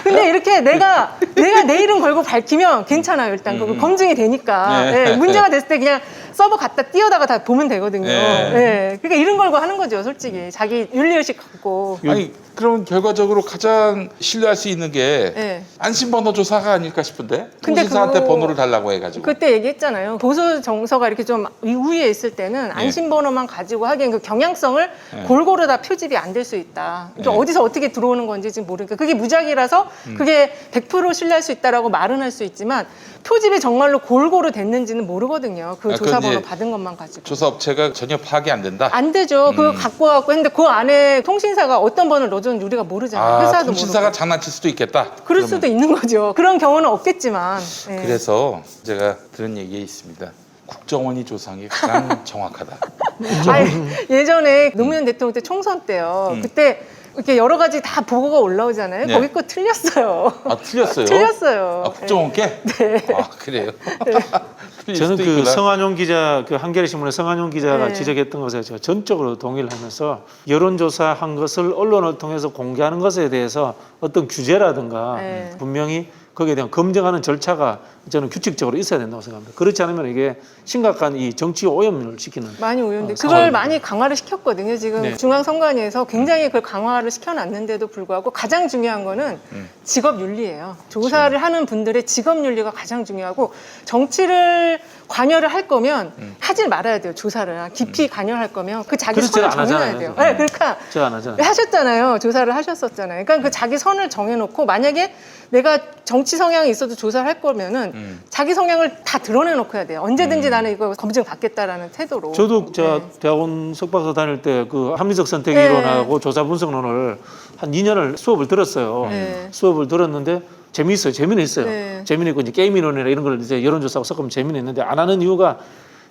S2: 근데 이렇게 내가 내 이름 걸고 밝히면 괜찮아요. 일단 그거 검증이 되니까.
S1: 네.
S2: 예, 문제가 됐을 때 그냥 서버 갖다 띄워다가 다 보면 되거든요.
S1: 네.
S2: 예, 그러니까 이름 걸고 하는 거죠, 솔직히. 자기 윤리의식 갖고.
S1: 아니 그러면 결과적으로 가장 신뢰할 수 있는 게
S2: 예.
S1: 안심번호 조사가 아닐까 싶은데
S2: 근데
S1: 통신사한테
S2: 그거-
S1: 번호를 달라고 해가지고
S2: 그때 얘기했잖아요. 보수 정서가 이렇게 좀 우위에 있을 때는 안심번호만 가지고 하기엔 그 경향성을 골고루 다 표집이 안 될 수 있다. 그러니까
S1: 네.
S2: 어디서 어떻게 들어오는 건지 지금 모르니까 그게 무작위라서 그게 100% 신뢰할 수 있다라고 말은 할 수 있지만 표집이 정말로 골고루 됐는지는 모르거든요. 그
S1: 아,
S2: 조사번호
S1: 이제
S2: 받은 것만 가지고.
S1: 조사 업체가 전혀 파악이 안 된다.
S2: 안 되죠. 그거 갖고 와갖고 했는데 그 안에 통신사가 어떤 번호를 넣어줬는지 우리가 모르잖아요.
S1: 아,
S2: 회사도
S1: 통신사가
S2: 모르고.
S1: 장난칠 수도 있겠다.
S2: 그럴
S1: 그러면.
S2: 수도 있는 거죠. 그런 경우는 없겠지만. 예.
S1: 그래서 제가 들은 얘기가 있습니다. 국정원이 조사한 게 가장 정확하다.
S2: 아니, 예전에 노무현 대통령 때 총선 때요. 그때 이렇게 여러 가지 다 보고가 올라오잖아요.
S1: 네.
S2: 거기 거 틀렸어요.
S1: 아, 틀렸어요?
S2: 틀렸어요.
S1: 아, 국정원께?
S2: 네.
S1: 아, 그래요? 틀릴
S3: 저는
S1: 수도
S3: 그
S1: 있구나.
S3: 성한용 기자, 그 한겨레 신문의 성한용 기자가
S2: 네.
S3: 지적했던 것에 제가 전적으로 동의를 하면서 여론조사한 것을 언론을 통해서 공개하는 것에 대해서 어떤 규제라든가
S2: 네.
S3: 분명히 거기에 대한 검증하는 절차가 저는 규칙적으로 있어야 된다고 생각합니다. 그렇지 않으면 이게 심각한 이 정치 오염을 시키는
S2: 많이 오는데 그걸
S3: 상황입니다.
S2: 많이 강화를 시켰거든요. 지금
S3: 네.
S2: 중앙선관위에서 굉장히 그걸 강화를 시켜놨는데도 불구하고 가장 중요한 거는 직업윤리예요. 조사를 하는 분들의 직업윤리가 가장 중요하고 정치를 관여를 할 거면 하질 말아야 돼요. 조사를 깊이 관여할 거면 그 자기
S3: 그래서
S2: 선을
S3: 제가 안
S2: 정해놔야
S3: 하잖아요.
S2: 돼요. 네, 그러니까
S3: 제가 안 하잖아요.
S2: 하셨잖아요. 조사를 하셨었잖아요. 그러니까 그 자기 선을 정해놓고 만약에 내가 정치 성향이 있어도 조사를 할 거면은 자기 성향을 다 드러내놓고 해야 돼요. 언제든지 나는 이거 검증 받겠다라는 태도로.
S3: 저도 제가
S2: 네.
S3: 대학원 석박사 다닐 때 그 합리적 선택
S2: 네.
S3: 이론하고 조사 분석론을 한 2년을 수업을 들었어요.
S2: 네.
S3: 수업을 들었는데 재미있어요. 재미는 있어요.
S2: 네.
S3: 재미는 있고 이제 게임 이론이나 이런 걸 이제 여론조사하고 섞으면 재미는 있는데 안 하는 이유가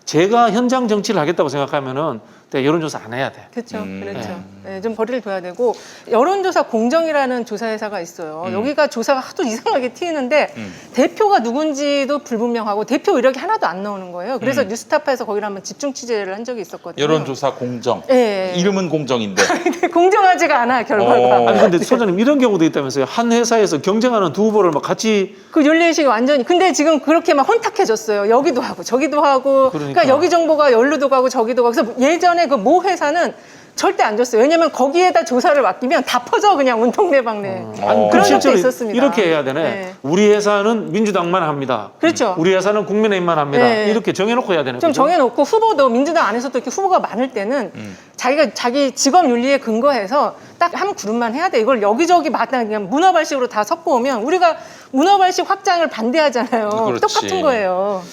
S3: 제가 현장 정치를 하겠다고 생각하면은 내가 여론조사 안 해야 돼.
S2: 그렇죠, 그렇죠. 네, 좀 거리를 둬야 되고 여론조사 공정이라는 조사회사가 있어요. 여기가 조사가 하도 이상하게 튀는데 대표가 누군지도 불분명하고 대표 이력이 하나도 안 나오는 거예요. 그래서 뉴스타파에서 거기를 한번 집중 취재를 한 적이 있었거든요.
S1: 여론조사 공정.
S2: 네.
S1: 이름은 공정인데.
S2: 공정하지가 않아요, 결과가.
S3: 아니 근데 소장님 이런 경우도 있다면서요. 한 회사에서 경쟁하는 두 후보를 막 같이
S2: 그 윤리의식이 완전히. 근데 지금 그렇게 막 혼탁해졌어요. 여기도 하고 저기도 하고.
S3: 그러니까.
S2: 그러니까 여기 정보가 여기도 가고 저기도 가고. 그래서 예전에 그 모 회사는 절대 안 줬어요. 왜냐면 거기에다 조사를 맡기면 다 퍼져 그냥 온 동네방네.
S3: 아니,
S2: 그런 적도
S3: 실제로
S2: 있었습니다.
S3: 이렇게 해야 되네.
S2: 네.
S3: 우리 회사는 민주당만 합니다.
S2: 그렇죠.
S3: 우리 회사는 국민의힘만 합니다.
S2: 네.
S3: 이렇게 정해놓고 해야 되네.
S2: 좀
S3: 그죠?
S2: 정해놓고 후보도 민주당 안에서도 이렇게 후보가 많을 때는 자기가 자기 직업 윤리에 근거해서 딱 한 그룹만 해야 돼. 이걸 여기저기 마다 그냥 문어발식으로 다 섞어 오면 우리가 문어발식 확장을 반대하잖아요.
S1: 그렇지.
S2: 똑같은 거예요.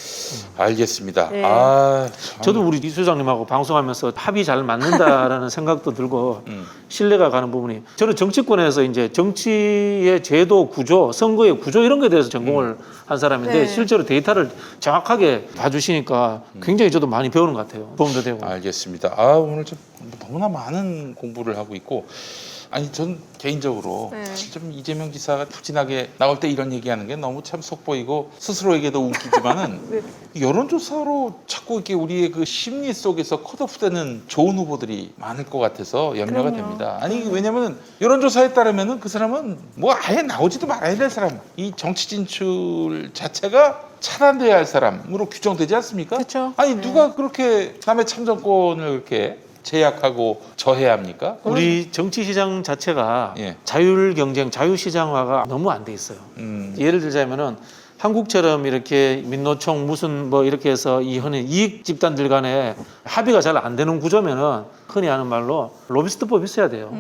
S1: 알겠습니다.
S2: 네.
S1: 아, 참.
S3: 저도 우리 이 소장님하고 방송하면서 합이 잘 맞는다라는 생각도 들고 신뢰가 가는 부분이 저는 정치권에서 이제 정치의 제도 구조, 선거의 구조 이런 거에 대해서 전공을 한 사람인데
S2: 네.
S3: 실제로 데이터를 정확하게 봐주시니까 굉장히 저도 많이 배우는 것 같아요. 도움도 되고.
S1: 알겠습니다. 아, 오늘 좀 너무나 많은 공부를 하고 있고, 아니 전 개인적으로
S2: 네.
S1: 좀 이재명 지사가 푸진하게 나올 때 이런 얘기하는 게 너무 참 속보이고 스스로에게도 웃기지만은
S2: 네.
S1: 여론조사로 자꾸 이렇게 우리의 그 심리 속에서 컷오프되는 좋은 후보들이 많을 것 같아서 염려가
S2: 그럼요.
S1: 됩니다. 아니 왜냐면은 여론조사에 따르면은 그 사람은 뭐 아예 나오지도 말아야 될 사람, 이 정치 진출 자체가 차단돼야 할 사람으로 규정되지 않습니까?
S2: 그쵸.
S1: 아니
S2: 네.
S1: 누가 그렇게 남의 참정권을 그렇게 제약하고 저해야 합니까?
S3: 우리 정치 시장 자체가
S1: 예.
S3: 자율 경쟁, 자유 시장화가 너무 안 돼 있어요. 예를 들자면은 한국처럼 이렇게 민노총 무슨 뭐 이렇게 해서 이 흔히 이익 집단들 간에 합의가 잘 안 되는 구조면은 흔히 하는 말로 로비스트법이 있어야 돼요.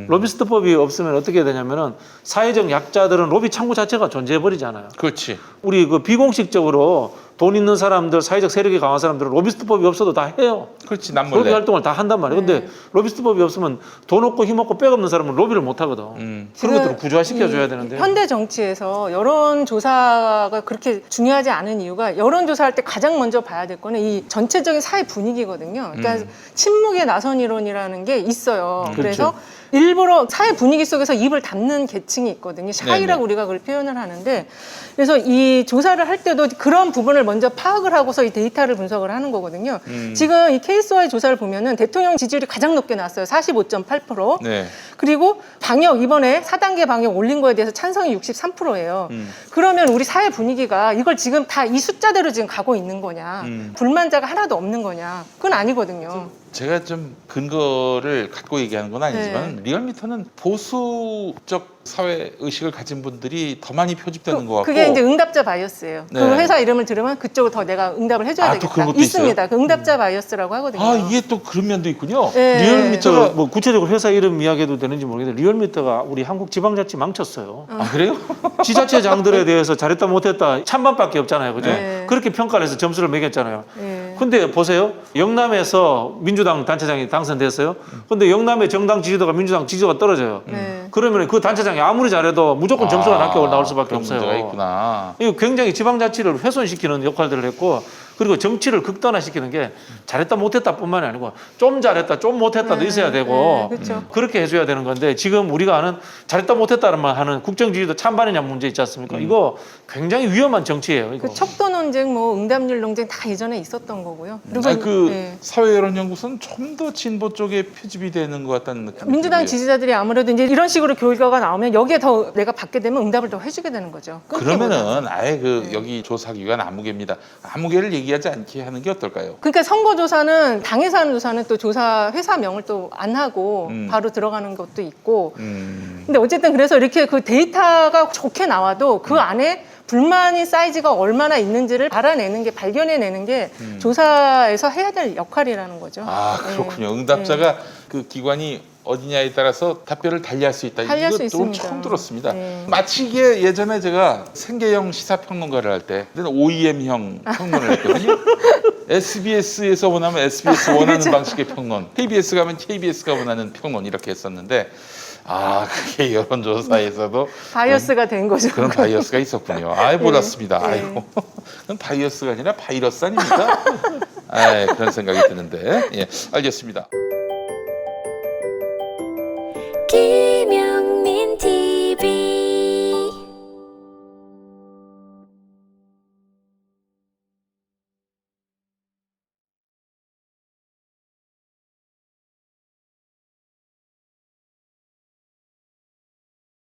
S3: 로비스트법이 없으면 어떻게 되냐면은 사회적 약자들은 로비 창구 자체가 존재해 버리잖아요.
S1: 그렇지.
S3: 우리 그 비공식적으로 돈 있는 사람들, 사회적 세력이 강한 사람들은 로비스트법이 없어도 다 해요.
S1: 그렇지.
S3: 로비
S1: 남몰래.
S3: 활동을 다 한단 말이에요. 근데 로비스트법이 없으면 돈 없고 힘 없고 빽 없는 사람은 로비를 못 하거든. 그런
S2: 지금
S3: 것들을 구조화시켜줘야
S2: 이
S3: 되는데.
S2: 현대 정치에서 여론조사가 그렇게 중요하지 않은 이유가 여론조사할 때 가장 먼저 봐야 될 거는 이 전체적인 사회 분위기거든요. 그러니까 침묵의 나선 이론이라는 게 있어요. 그래서 일부러 사회 분위기 속에서 입을 닫는 계층이 있거든요. 샤이라고
S1: 네네.
S2: 우리가 그걸 표현을 하는데 그래서 이 조사를 할 때도 그런 부분을 먼저 파악을 하고서 이 데이터를 분석을 하는 거거든요. 지금 이 케이스와의 조사를 보면은 대통령 지지율이 가장 높게 나왔어요. 45.8%.
S1: 네.
S2: 그리고 방역 이번에 4단계 방역 올린 거에 대해서 찬성이 63%예요. 그러면 우리 사회 분위기가 이걸 지금 다 이 숫자대로 지금 가고 있는 거냐? 불만자가 하나도 없는 거냐? 그건 아니거든요.
S1: 제가 좀 근거를 갖고 얘기하는 건 아니지만 리얼미터는 보수적 사회 의식을 가진 분들이 더 많이 표집되는 것 같고
S2: 그게 이제 응답자 바이어스예요.
S1: 네.
S2: 그 회사 이름을 들으면 그쪽을 더 내가 응답을 해줘야
S1: 아, 또
S2: 되겠다.
S1: 그런 것도
S2: 있습니다. 그 응답자 바이어스라고 하거든요.
S1: 아 이게 또 그런 면도 있군요.
S2: 네.
S3: 리얼미터가 뭐 구체적으로 회사 이름 이야기해도 되는지 모르겠는데 리얼미터가 우리 한국 지방자치 망쳤어요.
S1: 아 그래요?
S3: 지자체장들에 대해서 잘했다 못했다 찬반밖에 없잖아요. 그죠?
S2: 네.
S3: 그렇게 평가를 해서 점수를 매겼잖아요.
S2: 네.
S3: 근데 보세요. 영남에서 민주당 단체장이 당선됐어요. 근데 영남의 정당 지지도가 민주당 지지도가 떨어져요.
S2: 네.
S3: 그러면 그 단체장이 아무리 잘해도 무조건 점수가 낮게 나올 수밖에
S1: 그런
S3: 없어요.
S1: 문제가 있구나.
S3: 이거 굉장히 지방자치를 훼손시키는 역할들을 했고 그리고 정치를 극단화시키는 게 잘했다 못했다 뿐만이 아니고 좀 잘했다 좀 못했다도 있어야 되고
S2: 그렇죠.
S3: 그렇게 해줘야 되는 건데 지금 우리가 아는 잘했다 못했다만 하는 국정지지도 찬반이냐 문제 있지 않습니까? 이거 굉장히 위험한 정치예요. 이거.
S2: 그 척도 논쟁, 뭐 응답률 논쟁 다 예전에 있었던 거고요. 그리고
S1: 아니, 그
S2: 네.
S1: 사회여론연구소는 좀 더 진보 쪽에 표집이 되는 것 같다는 느낌이
S2: 민주당
S1: 들고요.
S2: 지지자들이 아무래도 이제 이런 식으로 결과가 나오면 여기에 더 내가 받게 되면 응답을 더 해주게 되는 거죠. 끊기보다는.
S1: 그러면은 아예 그
S2: 네.
S1: 여기 조사기관 아무개입니다. 아무개를 얘기하지 않게 하는 게 어떨까요?
S2: 그러니까 선거조사는 당에서 하는 조사는 또 조사 회사명을 또 안 하고 바로 들어가는 것도 있고 근데 어쨌든 그래서 이렇게 그 데이터가 좋게 나와도 그 안에 불만이 사이즈가 얼마나 있는지를 알아내는 게 발견해내는 게 조사에서 해야 될 역할이라는 거죠.
S1: 아 그렇군요. 응답자가 그 기관이 어디냐에 따라서 답변을 달리할 수 있다.
S2: 달리할 수
S1: 이거 또
S2: 있습니다.
S1: 처음 들었습니다.
S2: 네.
S1: 마치 이게 예전에 제가 생계형 시사평론가를 할 때 OEM형 평론을 했거든요. SBS에서 원하면 SBS 원하는 방식의 평론, KBS 가면 KBS가 원하는 평론 이렇게 했었는데 아 그게 여론조사에서도
S2: 바이어스가 된 거죠.
S1: 그런 바이어스가 있었군요. 아예 몰랐습니다.
S2: 네.
S1: 아이고 그건 바이어스가 아니라 바이러스 아닙니까? 아 그런 생각이 드는데 예 알겠습니다.
S4: 김현